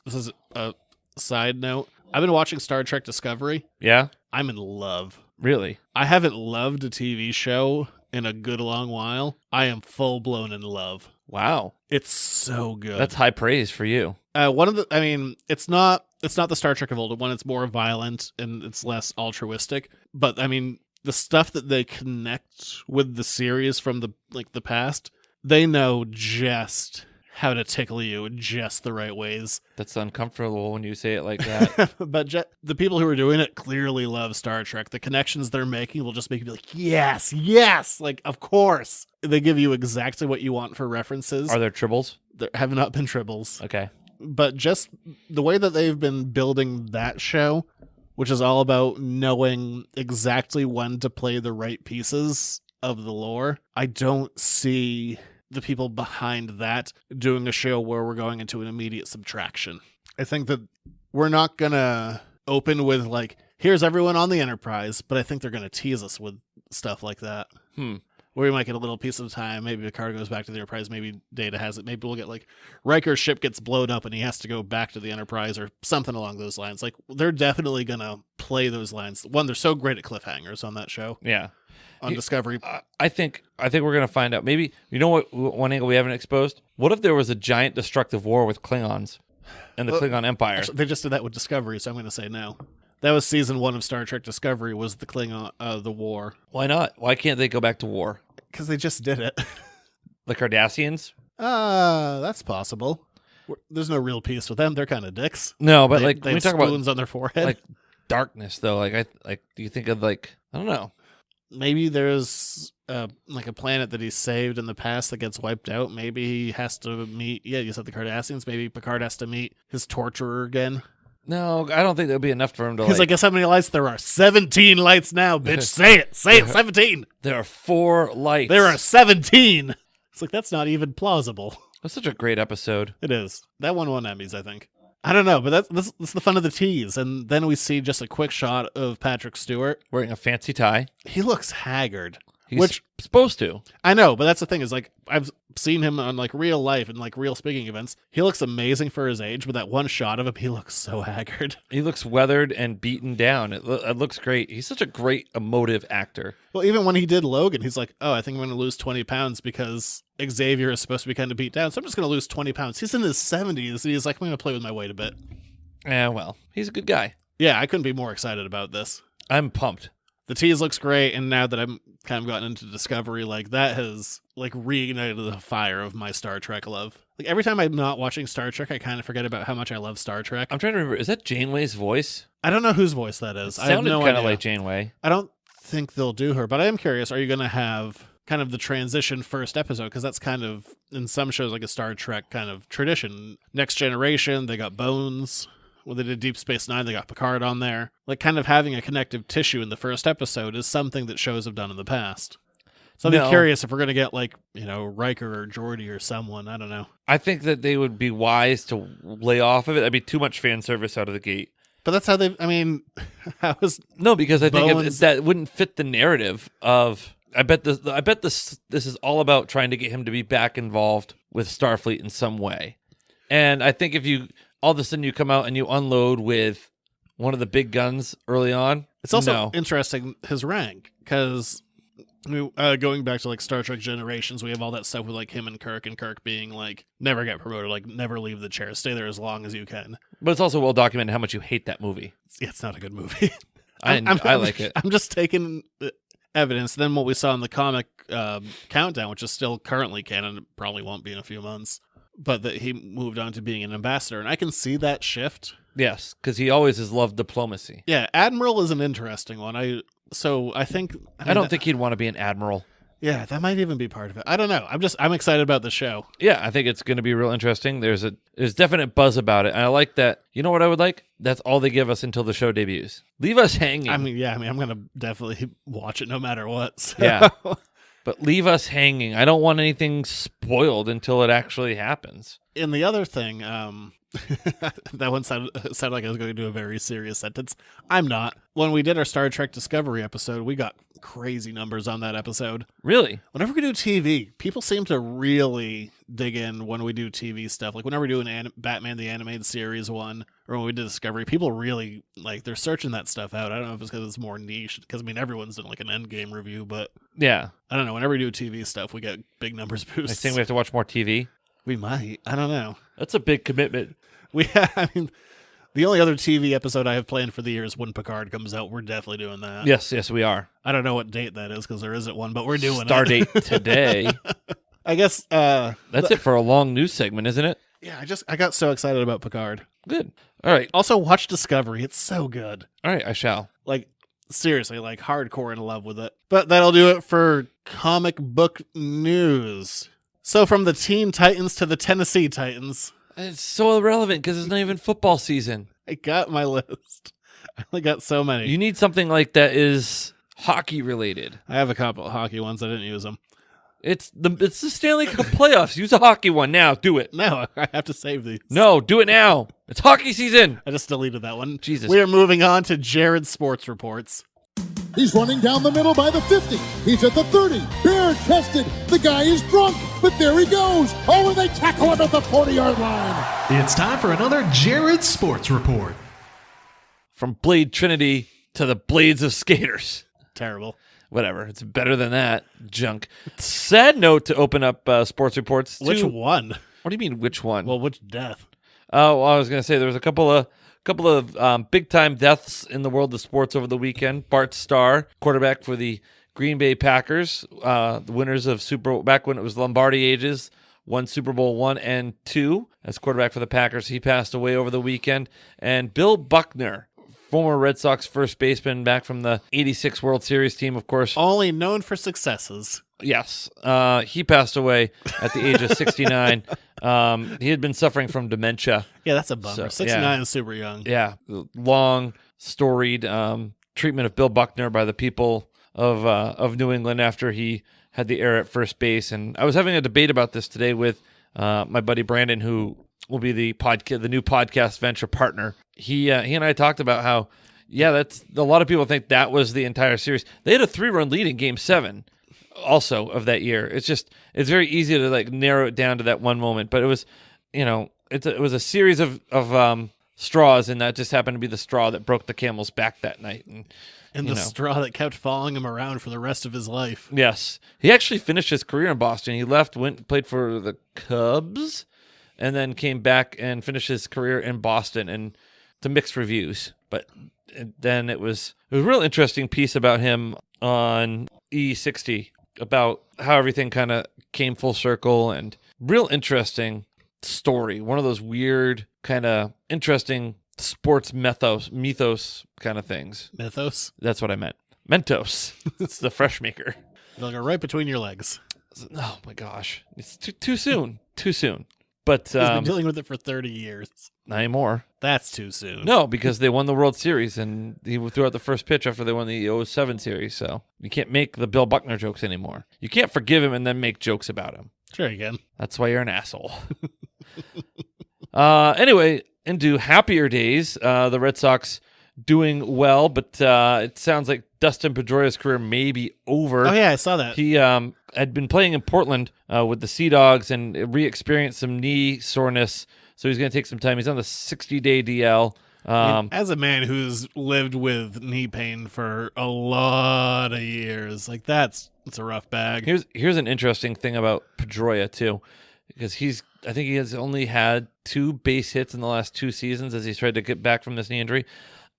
this is a side note. I've been watching Star Trek Discovery. Yeah? I'm in love. Really? I haven't loved a TV show in a good long while. I am full blown in love. Wow. It's so good. That's high praise for you. It's not the Star Trek of old one. It's more violent and it's less altruistic. But I mean, the stuff that they connect with the series from the past, they know just how to tickle you in just the right ways. That's uncomfortable when you say it like that. But the people who are doing it clearly love Star Trek. The connections they're making will just make you be like, yes, like, of course. They give you exactly what you want for references. Are there tribbles? There have not been tribbles. Okay. But just the way that they've been building that show, which is all about knowing exactly when to play the right pieces of the lore, I don't see the people behind that doing a show where we're going into an immediate subtraction. I think that we're not going to open with, like, here's everyone on the Enterprise, but I think they're going to tease us with stuff like that. Where we might get a little piece of time. Maybe Picard goes back to the Enterprise. Maybe Data has it. Maybe we'll get, like, Riker's ship gets blown up and he has to go back to the Enterprise or something along those lines. Like, they're definitely going to play those lines. One, they're so great at cliffhangers on that show. Yeah. On Discovery. I think we're going to find out. Maybe, you know what, one angle we haven't exposed? What if there was a giant destructive war with Klingons and the Klingon Empire? Actually, they just did that with Discovery, so I'm going to say no. That was season 1 of Star Trek Discovery, was the Klingon, the war. Why not? Why can't they go back to war? Because they just did it. The Cardassians? That's possible. There's no real peace with them. They're kind of dicks. No, but they when we have talk about spoons on their forehead. like darkness, though, do you think of, like, I don't know. Maybe there's like a planet that he's saved in the past that gets wiped out. Maybe he has to meet, you said the Cardassians. Maybe Picard has to meet his torturer again. No, I don't think there'll be enough for him to, He's like, guess how many lights there are? 17 lights now, bitch. Say it, 17. There are 4 lights. There are 17. It's like, that's not even plausible. That's such a great episode. It is. That one won Emmys, I think. I don't know, but that's the fun of the tease. And then we see just a quick shot of Patrick Stewart. Wearing a fancy tie. He looks haggard. He's supposed to. I know, but that's the thing is like I've seen him on like real life and like real speaking events. He looks amazing for his age, but that one shot of him, he looks so haggard. He looks weathered and beaten down. It looks great. He's such a great emotive actor. Well, even when he did Logan, he's like, oh, I think I'm going to lose 20 pounds because Xavier is supposed to be kind of beat down. So I'm just going to lose 20 pounds. He's in his 70s. And he's like, I'm going to play with my weight a bit. Yeah, well, he's a good guy. Yeah, I couldn't be more excited about this. I'm pumped. The tease looks great, and now that I'm kind of gotten into Discovery, like that has like reignited the fire of my Star Trek love. Like every time I'm not watching Star Trek, I kind of forget about how much I love Star Trek. I'm trying to remember. Is that Janeway's voice? I don't know whose voice that is. It I have sounded no kind of idea. like Janeway. I don't think they'll do her, but I am curious. Are you going to have kind of the transition first episode? Because that's kind of in some shows like a Star Trek kind of tradition. Next Generation, they got Bones. When they did Deep Space Nine, they got Picard on there. Like, kind of having a connective tissue in the first episode is something that shows have done in the past. So I'm curious if we're going to get, like, Riker or Geordi or someone. I don't know. I think that they would be wise to lay off of it. That'd be too much fan service out of the gate. But that's how how is... No, because I think Bones... that wouldn't fit the narrative of... I bet this is all about trying to get him to be back involved with Starfleet in some way. And I think if you... all of a sudden you come out and you unload with one of the big guns early on. It's also interesting, his rank, because going back to like Star Trek Generations, we have all that stuff with like him and Kirk being like, never get promoted, like never leave the chair, stay there as long as you can. But it's also well documented how much you hate that movie. It's not a good movie. I like it. I'm just taking evidence. Then what we saw in the comic Countdown, which is still currently canon, it probably won't be in a few months. But that he moved on to being an ambassador, and I can see that shift. Yes, because he always has loved diplomacy. Yeah, Admiral is an interesting one. I don't think he'd want to be an admiral. Yeah, that might even be part of it. I don't know. I'm excited about the show. Yeah, I think it's going to be real interesting. There's definite buzz about it, and I like that. You know what I would like? That's all they give us until the show debuts. Leave us hanging. I'm going to definitely watch it no matter what. So. Yeah. But leave us hanging. I don't want anything spoiled until it actually happens. And the other thing, that one sounded like I was going to do a very serious sentence. I'm not. When we did our Star Trek Discovery episode, we got crazy numbers on that episode. Really? Whenever we do TV, people seem to really dig in when we do TV stuff. Like whenever we do an Batman the Animated Series one, or when we did Discovery, people really, like, they're searching that stuff out. I don't know if it's because it's more niche, because, everyone's done, like, an Endgame review, but... Yeah. I don't know. Whenever we do TV stuff, we get big numbers boosts. I think we have to watch more TV. We might. I don't know. That's a big commitment. The only other TV episode I have planned for the year is when Picard comes out. We're definitely doing that. Yes, we are. I don't know what date that is, because there isn't one, but we're doing Star date today. I guess... That's it for a long news segment, isn't it? Yeah, I got so excited about Picard. Good. All right. Also, watch Discovery. It's so good. All right, I shall. Like, seriously, like, hardcore in love with it. But that'll do it for comic book news. So, from the Teen Titans to the Tennessee Titans. It's so irrelevant because it's not even football season. I got my list. I only got so many. You need something like that is hockey related. I have a couple of hockey ones. I didn't use them. It's the Stanley Cup playoffs. Use a hockey one now. Do it. No, I have to save these. No, do it now. It's hockey season. I just deleted that one. Jesus. We are moving on to Jared's sports reports. He's running down the middle by the 50. He's at the 30. Bare chested. The guy is drunk, but there he goes. Oh, and they tackle him at the 40-yard line. It's time for another Jared Sports Report. From Blade Trinity to the Blades of Skaters. Terrible. Whatever. It's better than that junk. Sad note to open up sports reports. Which one? What do you mean, which one? Well, which death? Oh, well, I was going to say there was a couple of big time deaths in the world of sports over the weekend. Bart Starr, quarterback for the Green Bay Packers, the winners of Super Bowl back when it was Lombardi ages, won Super Bowl I and II as quarterback for the Packers. He passed away over the weekend. And Bill Buckner, former Red Sox first baseman back from the '86 World Series team, of course. Only known for successes. Yes. He passed away at the age of 69. He had been suffering from dementia. Yeah, that's a bummer. 69 is super young. Yeah. Long, storied treatment of Bill Buckner by the people of New England after he had the error at first base. And I was having a debate about this today with my buddy Brandon, who will be the new podcast venture partner. He and I talked about how, that's a lot of people think that was the entire series. They had a 3-run lead in Game 7. also of that year. It's very easy to like narrow it down to that one moment, but it was, it was a series of straws, and that just happened to be the straw that broke the camel's back that night. And the straw that kept following him around for the rest of his life. Yes. He actually finished his career in Boston. He left, went and played for the Cubs, and then came back and finished his career in Boston, and to mixed reviews. But then it was a real interesting piece about him on E60 about how everything kind of came full circle, and real interesting story. One of those weird kind of interesting sports mythos kind of things. Mythos? That's what I meant. Mentos. It's the fresh maker. They'll go right between your legs. Oh my gosh. It's too soon. Too soon. But he's been dealing with it for 30 years. Not anymore. That's too soon. No, because they won the World Series, and he threw out the first pitch after they won the 07 series, so you can't make the Bill Buckner jokes anymore. You can't forgive him and then make jokes about him. Sure you can. That's why you're an asshole. Anyway, into happier days, the Red Sox doing well, but it sounds like Dustin Pedroia's career may be over. Oh, yeah, I saw that. He had been playing in Portland with the Sea Dogs and re-experienced some knee soreness, so he's going to take some time. He's on the 60-day DL. As a man who's lived with knee pain for a lot of years, like it's a rough bag. Here's an interesting thing about Pedroia, too, because I think he has only had 2 base hits in the last 2 seasons as he's tried to get back from this knee injury.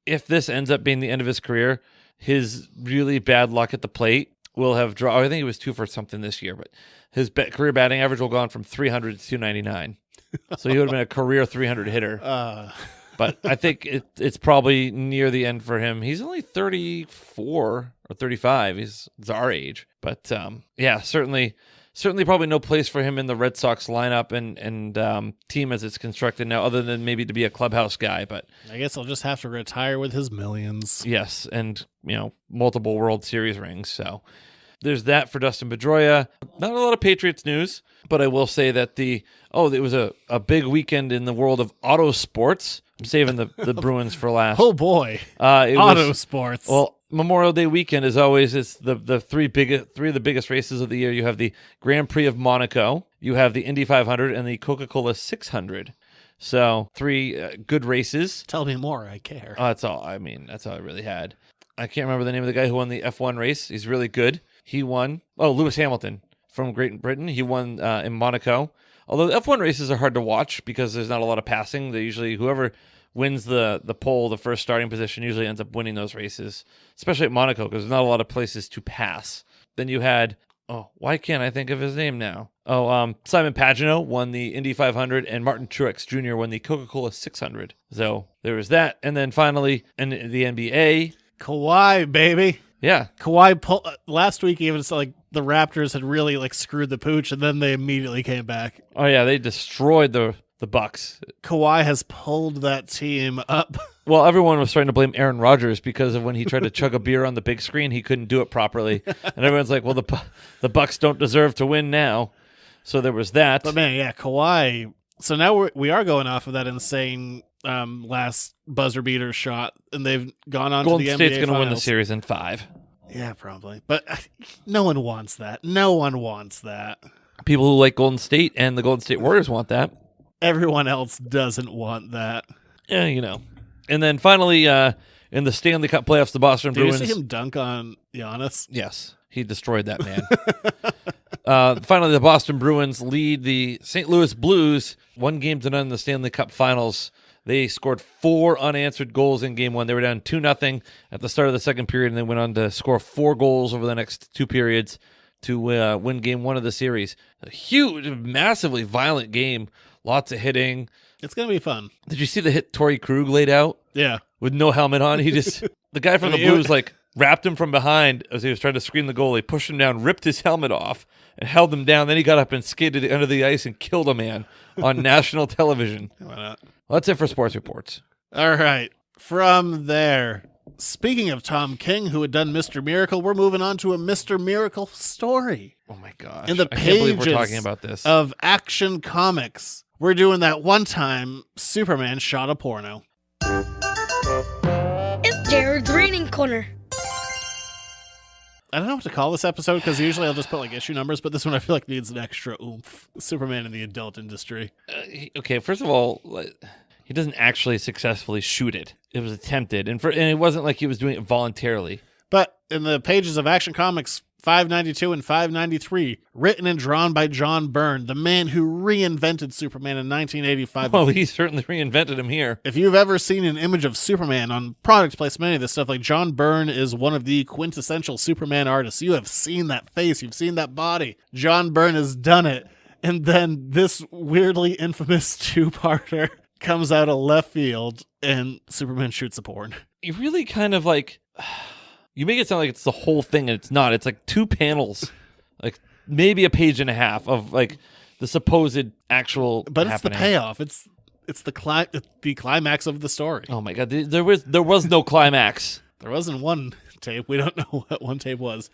If this ends up being the end of his career, his really bad luck at the plate will have dropped. I think he was 2 for something this year, but his career batting average will go on from 300 to 299. So he would have been a career 300 hitter. But I think it's probably near the end for him. He's only 34 or 35. He's our age. But yeah, certainly probably no place for him in the Red Sox lineup and team as it's constructed now, other than maybe to be a clubhouse guy. But I guess I'll just have to retire with his millions. Yes, and multiple World Series rings. So there's that for Dustin Pedroia. Not a lot of Patriots news, but I will say that it was a big weekend in the world of auto sports. I'm saving the Bruins for last. Oh boy, auto sports. Well, Memorial Day weekend, as always, is the three of the biggest races of the year. You have the Grand Prix of Monaco, you have the Indy 500, and the Coca-Cola 600. So 3 good races. Tell me more. I care. That's all. That's all I really had. I can't remember the name of the guy who won the F1 race. He's really good. He won. Oh, Lewis Hamilton from Great Britain. He won in Monaco. Although the F1 races are hard to watch because there's not a lot of passing. They usually, whoever wins the pole, the first starting position, usually ends up winning those races, especially at Monaco because there's not a lot of places to pass. Then you had, why can't I think of his name now? Simon Pagenaud won the Indy 500 and Martin Truex Jr. won the Coca-Cola 600. So there was that. And then finally, in the NBA. Kawhi, baby. Yeah. Kawhi last week even said like the Raptors had really screwed the pooch and then they immediately came back. Oh yeah, they destroyed the Bucks. Kawhi has pulled that team up. Well, everyone was starting to blame Aaron Rodgers because of when he tried to chug a beer on the big screen, he couldn't do it properly. And everyone's like, well, the Bucks don't deserve to win now. So there was that. But man, yeah, Kawhi. So now we are going off of that insane last buzzer beater shot, and they've gone on Golden to the State's NBA going to win the Finals. series in 5. Yeah, probably. But no one wants that. No one wants that. People who like Golden State and the Golden State Warriors want that. Everyone else doesn't want that. Yeah, And then finally, in the Stanley Cup playoffs, the Boston Bruins. Did you see him dunk on Giannis? Yes, he destroyed that man. Finally, the Boston Bruins lead the St. Louis Blues 1-0 in the Stanley Cup Finals. They scored 4 unanswered goals in Game 1. They were down 2-0 at the start of the second period, and they went on to score 4 goals over the next 2 periods to win Game 1 of the series. A huge, massively violent game. Lots of hitting. It's going to be fun. Did you see the hit Torrey Krug laid out? Yeah. With no helmet on? He just, the guy from the Blues, wrapped him from behind as he was trying to screen the goalie, pushed him down, ripped his helmet off, and held him down. Then he got up and skated under the ice and killed a man on national television. Why not? Well, that's it for sports reports. All right. From there, speaking of Tom King, who had done Mr. Miracle, we're moving on to a Mr. Miracle story. Oh my gosh. In the I can't believe we're pages talking about this. of Action Comics, we're doing that one time Superman shot a porno. It's Jared's Reading Corner. I don't know what to call this episode because usually I'll just put like issue numbers, but this one I feel like needs an extra oomph. Superman in the adult industry. Okay, first of all, he doesn't actually successfully shoot it. It was attempted, and it wasn't like he was doing it voluntarily. But in the pages of Action Comics 592 and 593, written and drawn by John Byrne, the man who reinvented Superman in 1985. Well, he certainly reinvented him here. If you've ever seen an image of Superman on product placement, any of this stuff, like John Byrne is one of the quintessential Superman artists. You have seen that face. You've seen that body. John Byrne has done it. And then this weirdly infamous two-parter comes out of left field and Superman shoots a porn. You really kind of like... You make it sound like it's the whole thing, and it's not. It's like 2 panels, like maybe a page and a half of like the supposed actual. But it's happening. the payoff. It's the climax of the story. Oh my god, there was no climax. There wasn't one tape. We don't know what one tape was.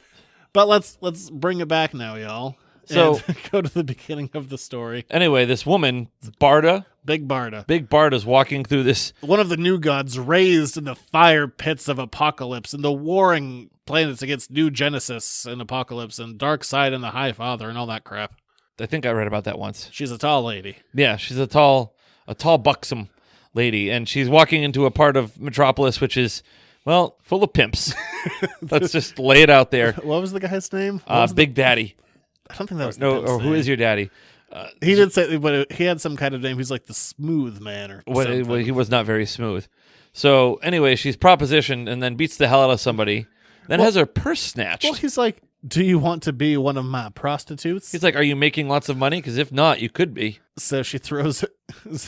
But let's bring it back now, y'all. So and go to the beginning of the story. Anyway, this woman, Barda. Big Barda. Big Barda's walking through this. One of the new gods raised in the fire pits of Apocalypse and the warring planets against New Genesis and Apocalypse and Darkseid and the High Father and all that crap. I think I read about that once. She's a tall lady. Yeah, she's a tall, buxom lady, and she's walking into a part of Metropolis which is, well, full of pimps. Let's just lay it out there. What was the guy's name? Big Daddy. I don't think that was or who is your daddy? He did say, but he had some kind of name. He's like the smooth man or something. Well, he was not very smooth. So anyway, she's propositioned and then beats the hell out of somebody. Then has her purse snatched. Well, he's like, do you want to be one of my prostitutes? He's like, are you making lots of money? Because if not, you could be. So she throws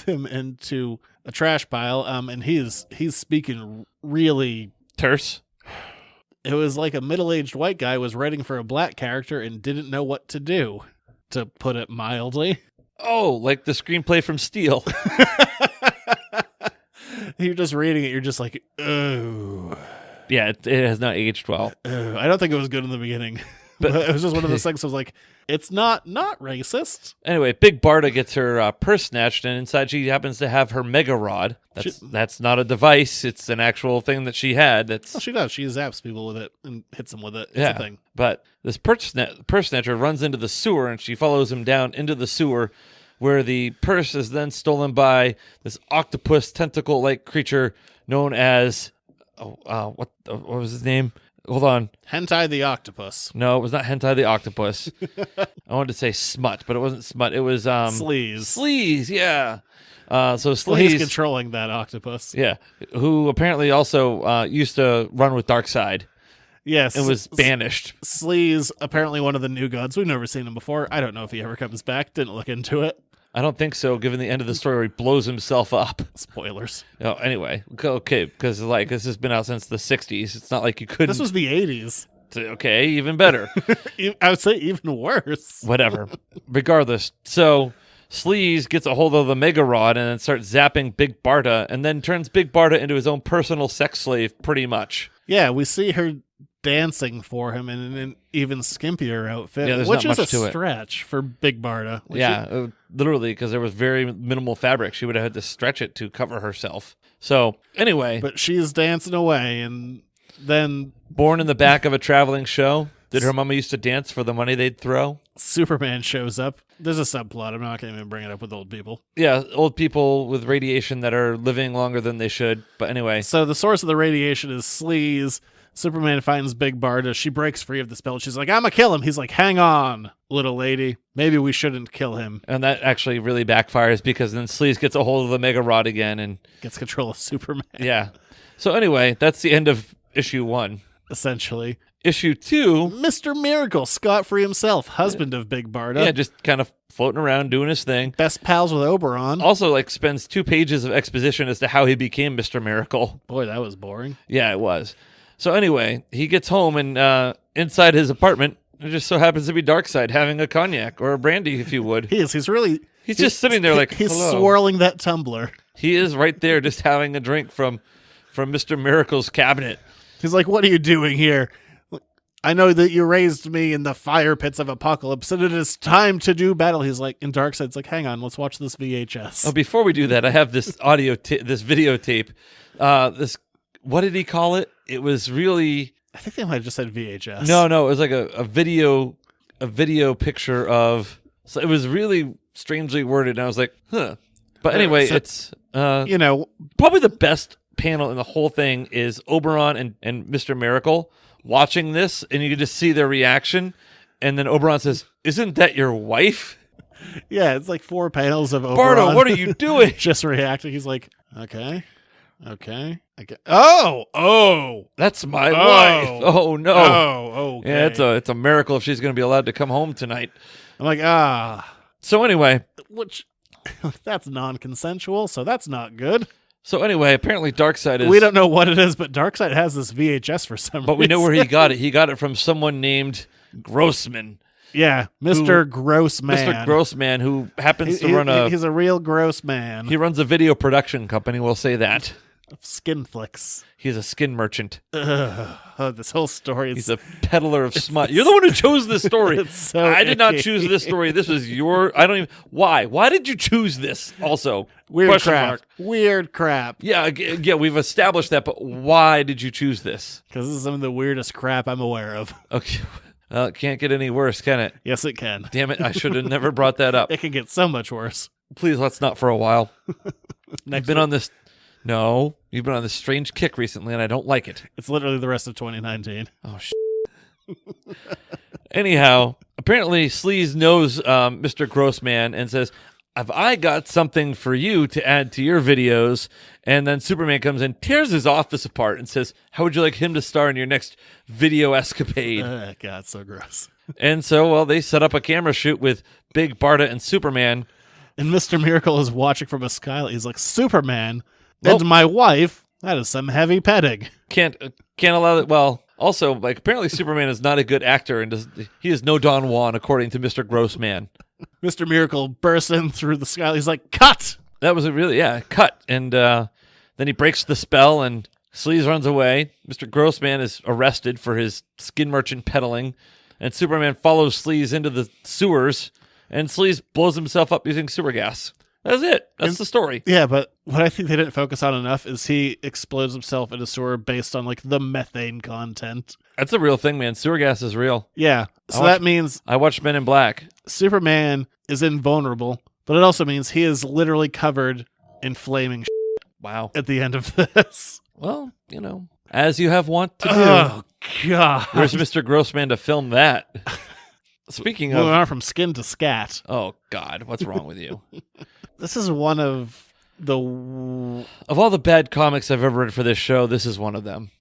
him into a trash pile, and he's speaking really terse. It was like a middle-aged white guy was writing for a black character and didn't know what to do, to put it mildly. Oh, like the screenplay from Steel. You're just reading it, you're just like, oh. Yeah, it has not aged well. I don't think it was good in the beginning. But it was just one of those things I was like, it's not racist. Anyway, Big Barda gets her purse snatched, and inside she happens to have her Mega Rod. That's not a device. It's an actual thing that she had. Well, she does. She zaps people with it and hits them with it. It's a thing. But this purse snatcher runs into the sewer, and she follows him down into the sewer, where the purse is then stolen by this octopus tentacle-like creature known as... what was his name? Hold on. Hentai the Octopus. No, it was not Hentai the Octopus. I wanted to say Smut, but it wasn't Smut. It was... Sleaze. Sleaze, yeah. So Sleaze controlling that octopus. Yeah. Who apparently also used to run with Darkseid. Yes. And was banished. Sleaze, apparently one of the new gods. We've never seen him before. I don't know if he ever comes back. Didn't look into it. I don't think so, given the end of the story where he blows himself up. Spoilers. Oh, anyway. Okay, because like this has been out since the 60s. It's not like you couldn't... This was the 80s. Okay, even better. I would say even worse. Whatever. Regardless. So Sleaze gets a hold of the Mega Rod and then starts zapping Big Barda, and then turns Big Barda into his own personal sex slave, pretty much. Yeah, we see her dancing for him in an even skimpier outfit, which is a stretch for Big Barda. Literally, because there was very minimal fabric. She would have had to stretch it to cover herself. So, anyway. But she's dancing away, and then... Born in the back of a traveling show. Did her mama used to dance for the money they'd throw? Superman shows up. There's a subplot. I'm not going to even bring it up with old people. Yeah, old people with radiation that are living longer than they should. But anyway. So the source of the radiation is Sleaze. Superman finds Big Barda. She breaks free of the spell. She's like, I'm going to kill him. He's like, hang on, little lady. Maybe we shouldn't kill him. And that actually really backfires because then Sleaze gets a hold of the Mega Rod again and gets control of Superman. Yeah. So anyway, that's the end of issue 1. Essentially. Issue 2. Mr. Miracle, scot-free himself, husband of Big Barda. Yeah, just kind of floating around doing his thing. Best pals with Oberon. Also, like, spends 2 pages of exposition as to how he became Mr. Miracle. Boy, that was boring. Yeah, it was. So anyway, he gets home and inside his apartment, it just so happens to be Darkseid having a cognac or a brandy, if you would. He's just sitting there like, he's hello. swirling that tumbler. He is right there just having a drink from Mr. Miracle's cabinet. He's like, what are you doing here? I know that you raised me in the fire pits of Apocalypse, and it is time to do battle. He's like, and Darkseid's like, hang on, let's watch this VHS. Oh, before we do that, I have this this videotape. What did he call it? It was really I think they might have just said VHS. No, it was like a video picture of. So it was really strangely worded, and I was like, huh. But anyway, it's probably the best panel in the whole thing is Oberon and Mr. Miracle watching this, and you can just see their reaction. And then Oberon says, "Isn't that your wife?" Yeah, it's like 4 panels of Oberon. Bardo, what are you doing? Just reacting. He's like, okay. Oh, that's my wife. Oh no. Oh, okay. Yeah, it's a miracle if she's going to be allowed to come home tonight. I'm like, So anyway, which that's non-consensual, so that's not good. So anyway, apparently Darkseid is... We don't know what it is, but Darkseid has this VHS for some reason. But we know where he got it. He got it from someone named Grossman. Yeah, Mr. Grossman. Mr. Grossman, who happens to run a... He's a real gross man. He runs a video production company, we'll say that. Skin flicks. He's a skin merchant. This whole story is... He's a peddler of smut. You're the one who chose this story. I did not icky. choose this story. This was your... I don't even... Why? Why did you choose this also? Weird Question crap. mark. Weird crap. Yeah, we've established that, but why did you choose this? Because this is some of the weirdest crap I'm aware of. Okay. It can't get any worse, can it? Yes, it can. Damn it, I should have never brought that up. It can get so much worse. Please, let's not for a while. Next You've been on this strange kick recently, and I don't like it. It's literally the rest of 2019. Oh, Anyhow, apparently Sleaze knows Mr. Grossman and says, have I got something for you to add to your videos? And then Superman comes in, tears his office apart, and says, how would you like him to star in your next video escapade? God, so gross. And so, well, they set up a camera shoot with Big Barda and Superman. And Mr. Miracle is watching from a skylight. He's like, Superman and my wife, that is some heavy petting. Can't allow that. Well, also, like, apparently Superman is not a good actor, and he is no Don Juan, according to Mr. Grossman. Mr. Miracle bursts in through the skylight. He's like, cut! That was cut. And then he breaks the spell, and Sleaze runs away. Mr. Grossman is arrested for his skin merchant peddling, and Superman follows Sleaze into the sewers, and Sleaze blows himself up using sewer gas. That's it. That's the story. Yeah, but what I think they didn't focus on enough is he explodes himself in a sewer based on, like, the methane content. That's a real thing, man. Sewer gas is real. Yeah. So that means... I watched Men in Black. Superman is invulnerable, but it also means he is literally covered in flaming shit. Wow. At the end of this. Well, as you have want to do. Oh, God. Where's Mr. Grossman to film that? Speaking of... Moving on from skin to scat. Oh, God. What's wrong with you? This is one of the... Of all the bad comics I've ever read for this show, this is one of them.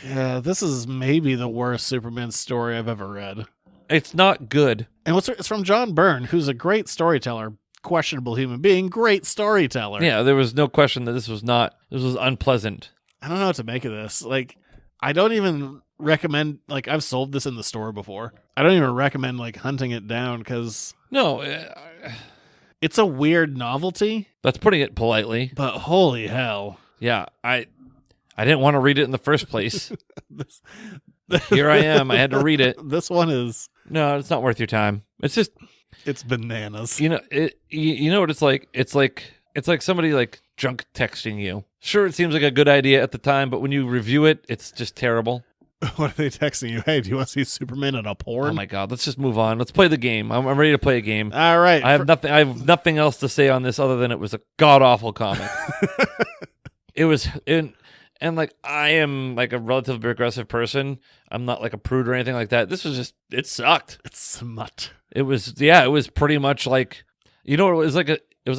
Yeah, this is maybe the worst Superman story I've ever read. It's not good. And it's from John Byrne, who's a great storyteller, questionable human being, great storyteller. Yeah, there was no question that this was unpleasant. I don't know what to make of this. Like, I don't even recommend, like, I've sold this in the store before. I don't even recommend, like, hunting it down because... No, it's a weird novelty. That's putting it politely. But holy hell. Yeah, I didn't want to read it in the first place. Here I am. I had to read it. This one is... No, it's not worth your time. It's just... It's bananas. You know what it's like? It's like somebody like drunk texting you. Sure, it seems like a good idea at the time, but when you review it, it's just terrible. What are they texting you? Hey, do you want to see Superman in a porn? Oh my God, let's just move on. Let's play the game. I'm ready to play a game. All right. I have nothing else to say on this other than it was a god-awful comic. It was... And like I am like a relatively aggressive person. I'm not like a prude or anything like that. This was just it sucked. It's smut. It was pretty much like it was like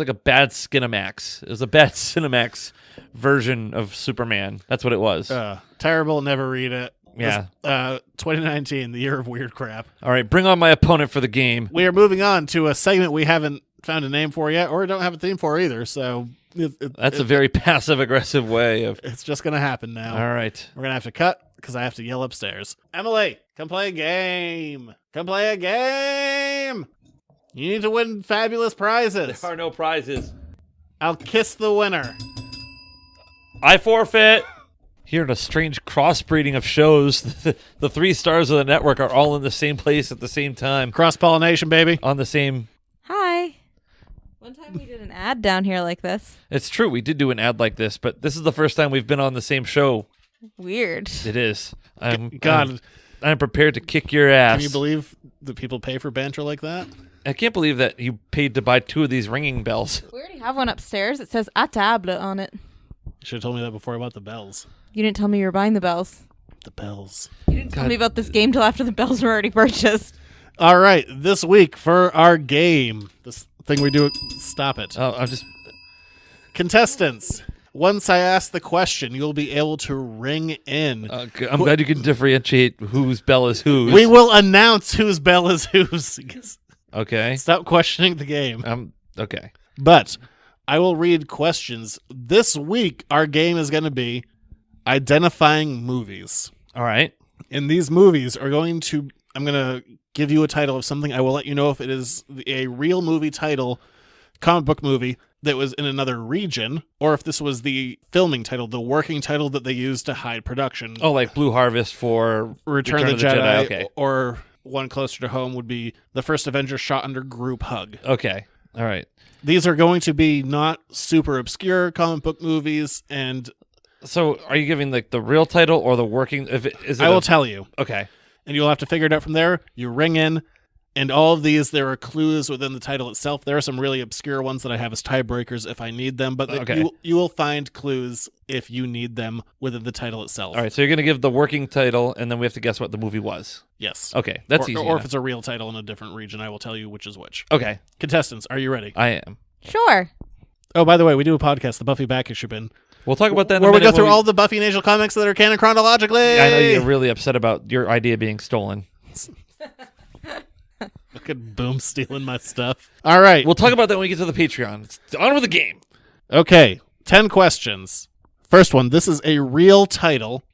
a bad Skinamax. It was a bad Cinemax version of Superman. That's what it was. Terrible, never read it. Yeah. 2019, the year of weird crap. All right, bring on my opponent for the game. We are moving on to a segment we haven't found a name for yet, or don't have a theme for either, so that's a very passive-aggressive way of... It's just going to happen now. All right. We're going to have to cut because I have to yell upstairs. Emily, come play a game. Come play a game. You need to win fabulous prizes. There are no prizes. I'll kiss the winner. I forfeit. Here in a strange crossbreeding of shows, the 3 stars of the network are all in the same place at the same time. Cross-pollination, baby. On the same... Hi. One time we did an ad down here like this. It's true. We did do an ad like this, but this is the first time we've been on the same show Weird. It is. God, I'm prepared to kick your ass. can you believe that people pay for banter like that? I can't believe that you paid to buy 2 of these ringing bells. We already have one upstairs. It says "a table" on it. You should have told me that before I bought the bells. You didn't tell me you were buying the bells. The bells. You didn't tell me about this game till after the bells were already purchased. All right, this week for our game, this thing we do. Stop it. Oh, I'm just... Contestants, once I ask the question, you'll be able to ring in. I'm glad you can differentiate whose bell is whose. We will announce whose bell is whose. Okay. Stop questioning the game. Okay. But I will read questions. This week, our game is going to be identifying movies. All right. And these movies are I'm going to give you a title of something. I will let you know if it is a real movie title, comic book movie, that was in another region, or if this was the filming title, the working title that they used to hide production. Oh, like Blue Harvest for Return of the Jedi. Okay. Or one closer to home would be the first Avenger shot under group hug. Okay. All right. These are going to be not super obscure comic book movies, and so are you giving like the real title or the working? I will tell you. Okay. And you'll have to figure it out from there. You ring in, and all of these, there are clues within the title itself. There are some really obscure ones that I have as tiebreakers if I need them, but you will find clues if you need them within the title itself. All right, so you're going to give the working title, and then we have to guess what the movie was. Yes. Okay, that's easy. Or if it's a real title in a different region, I will tell you which is which. Okay. Contestants, are you ready? I am. Sure. Oh, by the way, we do a podcast, the Buffy Back Issue Bin. We'll talk about that in where a we minute go through all the Buffy and Angel comics that are canon chronologically. I know you're really upset about your idea being stolen. Look at Boom stealing my stuff. All right. We'll talk about that when we get to the Patreon. It's on with the game. Okay, 10 questions. First one, this is a real title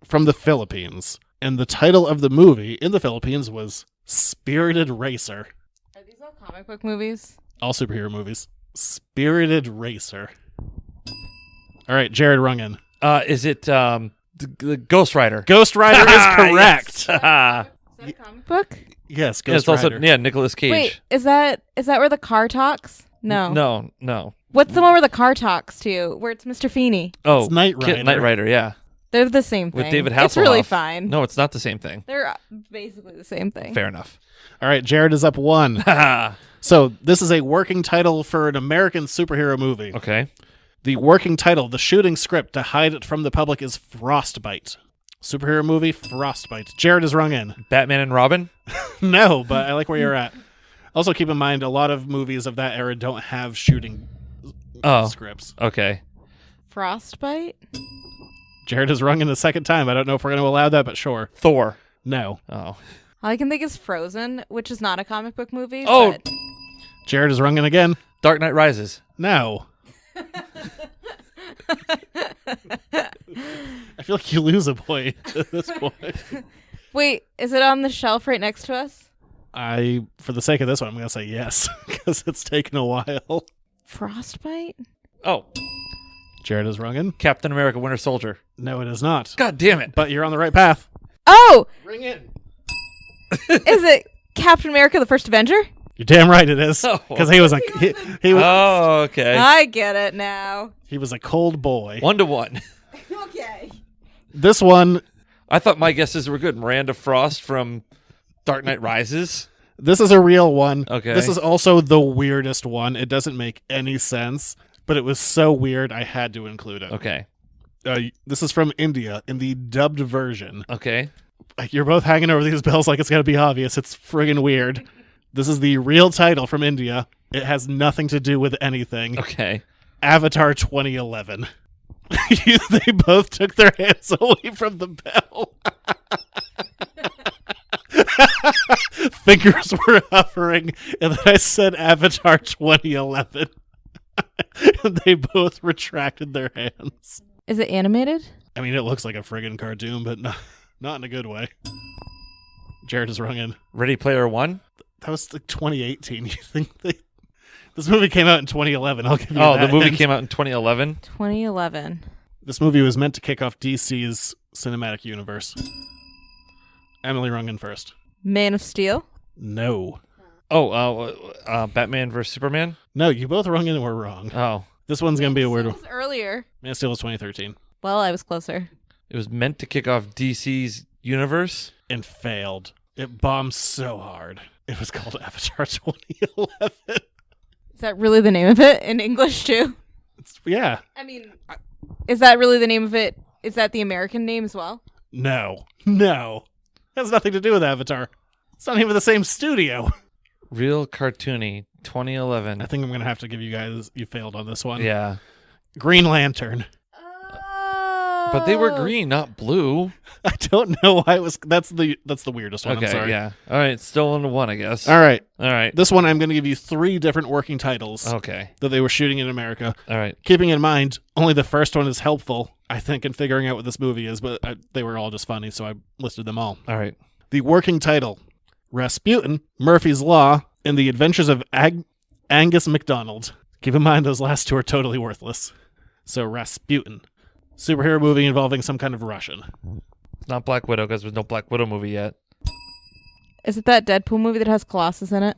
from the Philippines. And the title of the movie in the Philippines was Spirited Racer. Are these all comic book movies? All superhero movies. Spirited Racer. All right, Jared Rungan. Is it the Ghost Rider? Ghost Rider is correct. Is that a comic book? Yes, Ghost Rider. Also, Nicolas Cage. Wait, is that where the car talks? No. No. What's the one where the car talks to? Where it's Mr. Feeney? Oh, it's Knight Rider. Knight Rider, yeah. They're the same thing. With David Hasselhoff. It's really fine. No, it's not the same thing. They're basically the same thing. Fair enough. All right, Jared is up 1. So this is a working title for an American superhero movie. Okay. The working title, the shooting script to hide it from the public is Frostbite. Superhero movie, Frostbite. Jared is rung in. Batman and Robin? No, but I like where you're at. Also, keep in mind, a lot of movies of that era don't have shooting scripts. Okay. Frostbite? Jared is rung in the second time. I don't know if we're going to allow that, but sure. Thor? No. Oh. All I can think is Frozen, which is not a comic book movie. Oh! But... Jared is rung in again. Dark Knight Rises? No. I feel like you lose a point at this point. Wait, is it on the shelf right next to us? For the sake of this one, I'm going to say yes, because it's taken a while. Frostbite? Oh. Jared is rung in. Captain America Winter Soldier? No, it is not. God damn it. But you're on the right path. Oh! Ring in. Is it Captain America the First Avenger? You're damn right it is. Because he was he was. Oh, okay. I get it now. He was a cold boy. 1-1. Okay. This one. I thought my guesses were good. Miranda Frost from Dark Knight Rises. This is a real one. Okay. This is also the weirdest one. It doesn't make any sense, but it was so weird I had to include it. Okay. This is from India in the dubbed version. Okay. You're both hanging over these bells like it's going to be obvious. It's friggin' weird. This is the real title from India. It has nothing to do with anything. Okay. Avatar 2011. They both took their hands away from the bell. Fingers were hovering, and then I said Avatar 2011. And they both retracted their hands. Is it animated? I mean, it looks like a friggin' cartoon, but not in a good way. Jared is rung in. Ready Player One? That was like 2018. You think this movie came out in 2011? I'll give you that. Oh, the movie came out in 2011? 2011. This movie was meant to kick off DC's cinematic universe. Emily rung in first. Man of Steel? No. Oh, Batman vs. Superman? No, you both rung in and were wrong. Oh. This one's going to be a weird one. It was earlier. Man of Steel was 2013. Well, I was closer. It was meant to kick off DC's universe. And failed. It bombed so hard. It was called Avatar 2011. Is that really the name of it in English too? Yeah. I mean, is that really the name of it? Is that the American name as well? No. Has nothing to do with Avatar. It's not even the same studio. Real cartoony, 2011. I think I'm going to have to give you guys, you failed on this one. Yeah. Green Lantern. But they were green, not blue. I don't know why it was, that's the weirdest one, Okay, I'm sorry. yeah. All right, still on one, I guess. All right. This one I'm going to give you 3 different working titles. Okay. That they were shooting in America. All right. Keeping in mind, only the first one is helpful, I think, in figuring out what this movie is, but they were all just funny, so I listed them all. All right. The working title, Rasputin, Murphy's Law, and The Adventures of Angus MacDonald. Keep in mind, those last 2 are totally worthless. So, Rasputin. Superhero movie involving some kind of Russian. It's not Black Widow because there's no Black Widow movie yet. Is it that Deadpool movie that has Colossus in it?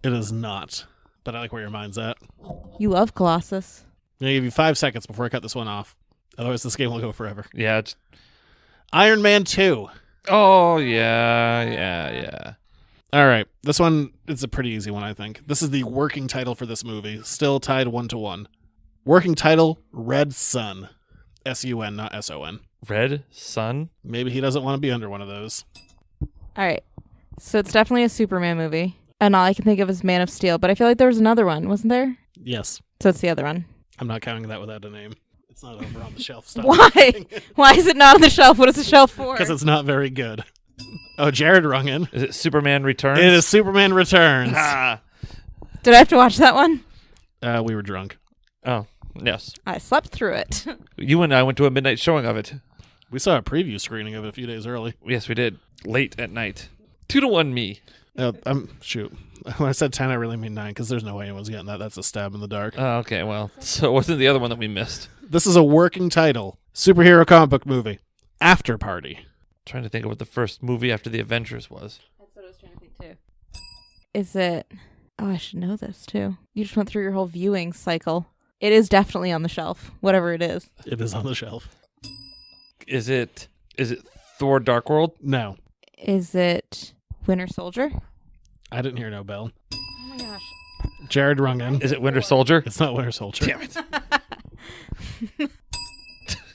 It is not, but I like where your mind's at. You love Colossus. I'm going to give you 5 seconds before I cut this one off. Otherwise, this game will go forever. Yeah. It's... Iron Man 2. Oh, yeah. All right. This one is a pretty easy one, I think. This is the working title for this movie. Still tied 1-1. Working title, Red Sun. S-U-N, not S-O-N. Red Sun? Maybe he doesn't want to be under one of those. All right. So it's definitely a Superman movie. And all I can think of is Man of Steel. But I feel like there was another one, wasn't there? Yes. So it's the other one. I'm not counting that without a name. It's not over on the shelf. Stop. Why? Why is it not on the shelf? What is the shelf for? Because it's not very good. Oh, Jared rung in. Is it Superman Returns? It is Superman Returns. Did I have to watch that one? We were drunk. Oh, yes. I slept through it. You and I went to a midnight showing of it. We saw a preview screening of it a few days early. Yes, we did. Late at night. 2-1 me. Shoot. When I said 10, I really mean 9, because there's no way anyone's getting that. That's a stab in the dark. Oh, okay, well, so it wasn't the other one that we missed. This is a working title. Superhero comic book movie. After Party. Trying to think of what the first movie after the Avengers was. That's what I was trying to think too. Is it... Oh, I should know this too. You just went through your whole viewing cycle. It is definitely on the shelf, whatever it is. It is on the shelf. Is it Thor Dark World? No. Is it Winter Soldier? I didn't hear no bell. Oh my gosh. Jared rung in. Is it Winter Soldier? It's not Winter Soldier. Damn it.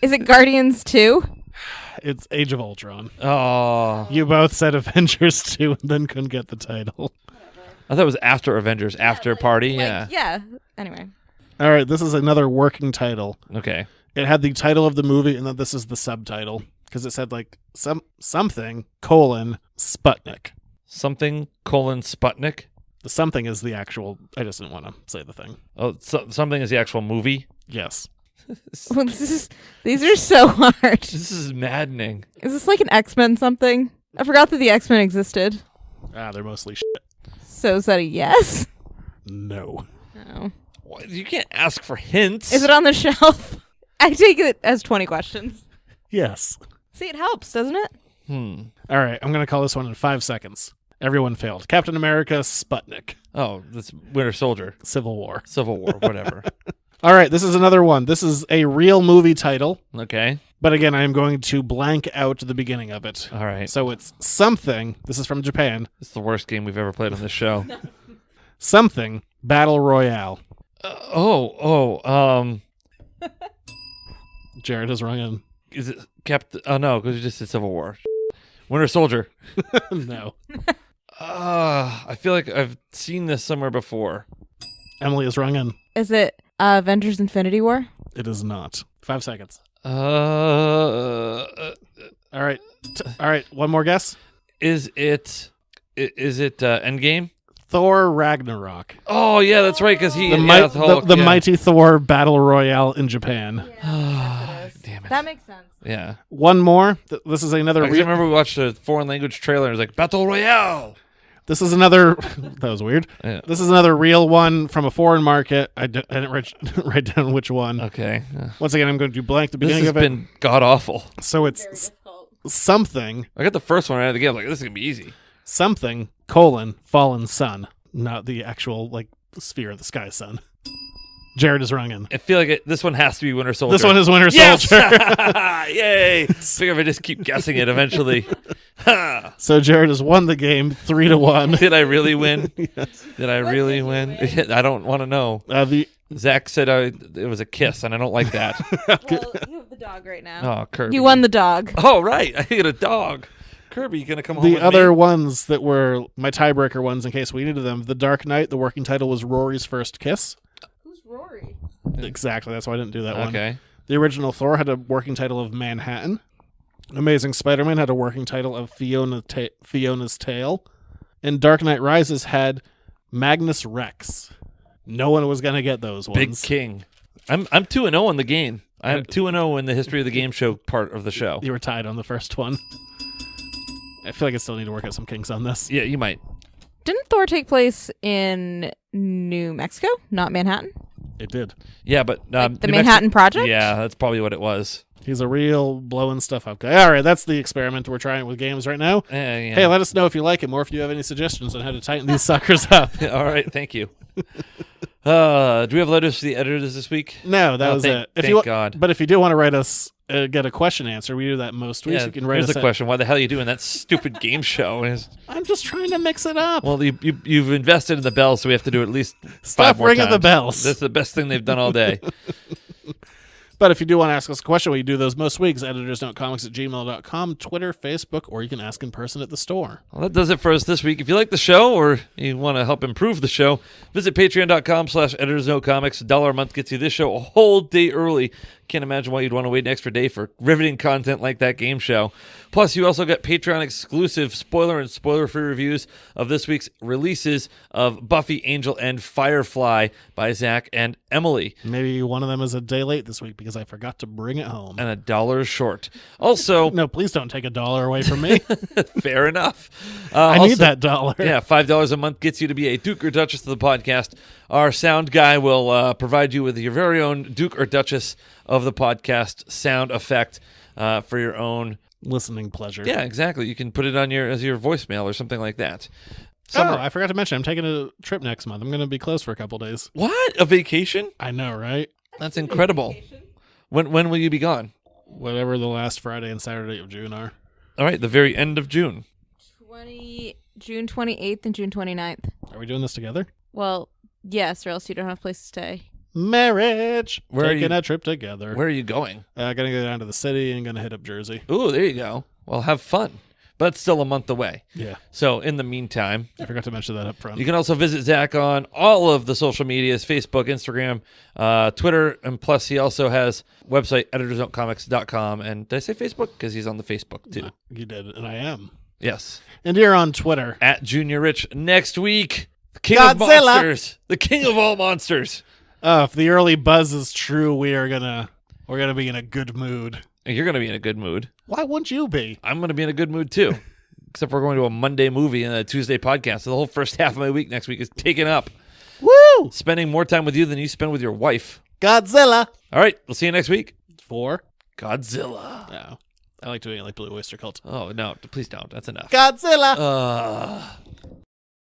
Is it Guardians 2? It's Age of Ultron. Oh. You both said Avengers 2 and then couldn't get the title. I thought it was after Avengers, after Party. Yeah. Yeah. Anyway. All right, this is another working title. Okay. It had the title of the movie, and then this is the subtitle, because it said, like, something, Sputnik. Something, Sputnik? The something is the actual... I just didn't want to say the thing. Oh, something is the actual movie? Yes. Well, these are so hard. This is maddening. Is this like an X-Men something? I forgot that the X-Men existed. They're mostly shit. So is that a yes? No. No. What? You can't ask for hints. Is it on the shelf? I take it as 20 questions. Yes. See, it helps, doesn't it? All right, I'm going to call this one in 5 seconds. Everyone failed. Captain America, Sputnik. Oh, that's Winter Soldier. Civil War. Civil War, whatever. All right, this is another one. This is a real movie title. Okay. But again, I am going to blank out the beginning of it. All right. So it's something. This is from Japan. It's the worst game we've ever played on this show. Something Battle Royale. Jared has rung in. Is it Captain? Oh no, because you just said Civil War. Winter Soldier. No. I feel like I've seen this somewhere before. Emily has rung in. Is it Avengers Infinity War? It is not. 5 seconds. All right. All right. One more guess. Is it Endgame? Thor Ragnarok. Oh yeah, that's right. Because the mighty Thor Battle Royale in Japan. Yeah, damn it. That makes sense. Yeah. One more. This is another. I remember we watched a foreign language trailer. It was like Battle Royale. This is another. That was weird. Yeah. This is another real one from a foreign market. I didn't write down which one. Okay. Once again, I'm going to blank the beginning of it. This has been god awful. So it's something. I got the first one right out of the game. Like, this is gonna be easy. Something, fallen sun. Not the actual, like, sphere of the sky sun. Jared is Rungan. I feel like this one has to be Winter Soldier. This one is Winter Yes! Soldier. Yay! Figure if I just keep guessing it eventually. So Jared has won the game 3-1. Did I really win? Did I really win? I don't want to know. Zach said it was a kiss, and I don't like that. Well, you have the dog right now. Oh, Kirby. You won the dog. Oh, right. I get a dog. Kirby, you going to come home The with other me? ones that were my tiebreaker ones in case we needed them. The Dark Knight, the working title was Rory's First Kiss. Who's Rory? Exactly. That's why I didn't do that one. Okay. The original Thor had a working title of Manhattan. Amazing Spider-Man had a working title of Fiona's Tale. And Dark Knight Rises had Magnus Rex. No one was going to get those ones. Big King. I'm 2-0 in the game. I'm 2-0 in the history of the game show part of the show. You were tied on the first one. I feel like I still need to work out some kinks on this. Yeah, you might. Didn't Thor take place in New Mexico, not Manhattan? It did. Yeah, but Like the Manhattan Project? Yeah, that's probably what it was. He's a real blowing stuff up guy. All right, that's the experiment we're trying with games right now. Yeah. Hey, let us know if you like it or if you have any suggestions on how to tighten these suckers up. All right, thank you. Do we have letters to the editors this week? No, that was it. Thank God. But if you do want to write us, get a question answer, we do that most weeks. Yeah, You can write here's us the question. Why the hell are you doing that stupid game show? I'm just trying to mix it up. Well, you've invested in the bells, so we have to do at least Stop 5 more ringing times. the bells. That's the best thing they've done all day. But if you do want to ask us a question, we do those most weeks. editorsnotecomics@gmail.com, Twitter, Facebook, or you can ask in person at the store. Well, that does it for us this week. If you like the show or you want to help improve the show, visit patreon.com/editorsnotecomics. $1 a month gets you this show a whole day early. Can't imagine why you'd want to wait an extra day for riveting content like that game show. Plus, you also got Patreon-exclusive spoiler and spoiler-free reviews of this week's releases of Buffy, Angel, and Firefly by Zach and Emily. Maybe one of them is a day late this week because I forgot to bring it home. And $1 short. Also... No, please don't take $1 away from me. Fair enough. I need that dollar. Yeah, $5 a month gets you to be a Duke or Duchess of the podcast. Our sound guy will provide you with your very own Duke or Duchess of the podcast sound effect for your own listening pleasure. Yeah, exactly. You can put it on as your voicemail or something like that. I forgot to mention, I'm taking a trip next month. I'm going to be closed for a couple days. What? A vacation? I know, right? That's incredible. When will you be gone? Whatever the last Friday and Saturday of June are. All right, the very end of June. June 28th and June 29th. Are we doing this together? Well, yes, or else you don't have a place to stay. Marriage. Where Taking a trip together. Where are you going? Gonna go down to the city and gonna hit up Jersey. Ooh, there you go. Well, have fun. But it's still a month away. Yeah. So in the meantime, I forgot to mention that up front. You can also visit Zach on all of the social medias, Facebook, Instagram, Twitter, and plus he also has website editorsnotecomics.com. And did I say Facebook? Because he's on the Facebook too. You did, and I am. Yes. And you're on Twitter. At Junior Rich. Next week, the King Godzilla. of Monsters. The King of all monsters. If the early buzz is true, we're gonna be in a good mood. You're gonna be in a good mood. Why wouldn't you be? I'm gonna be in a good mood too. Except we're going to a Monday movie and a Tuesday podcast. So the whole first half of my week next week is taken up. Woo! Spending more time with you than you spend with your wife. Godzilla. All right, we'll see you next week. For Godzilla. No. I like doing it like Blue Oyster Cult. Oh, no, please don't. That's enough. Godzilla.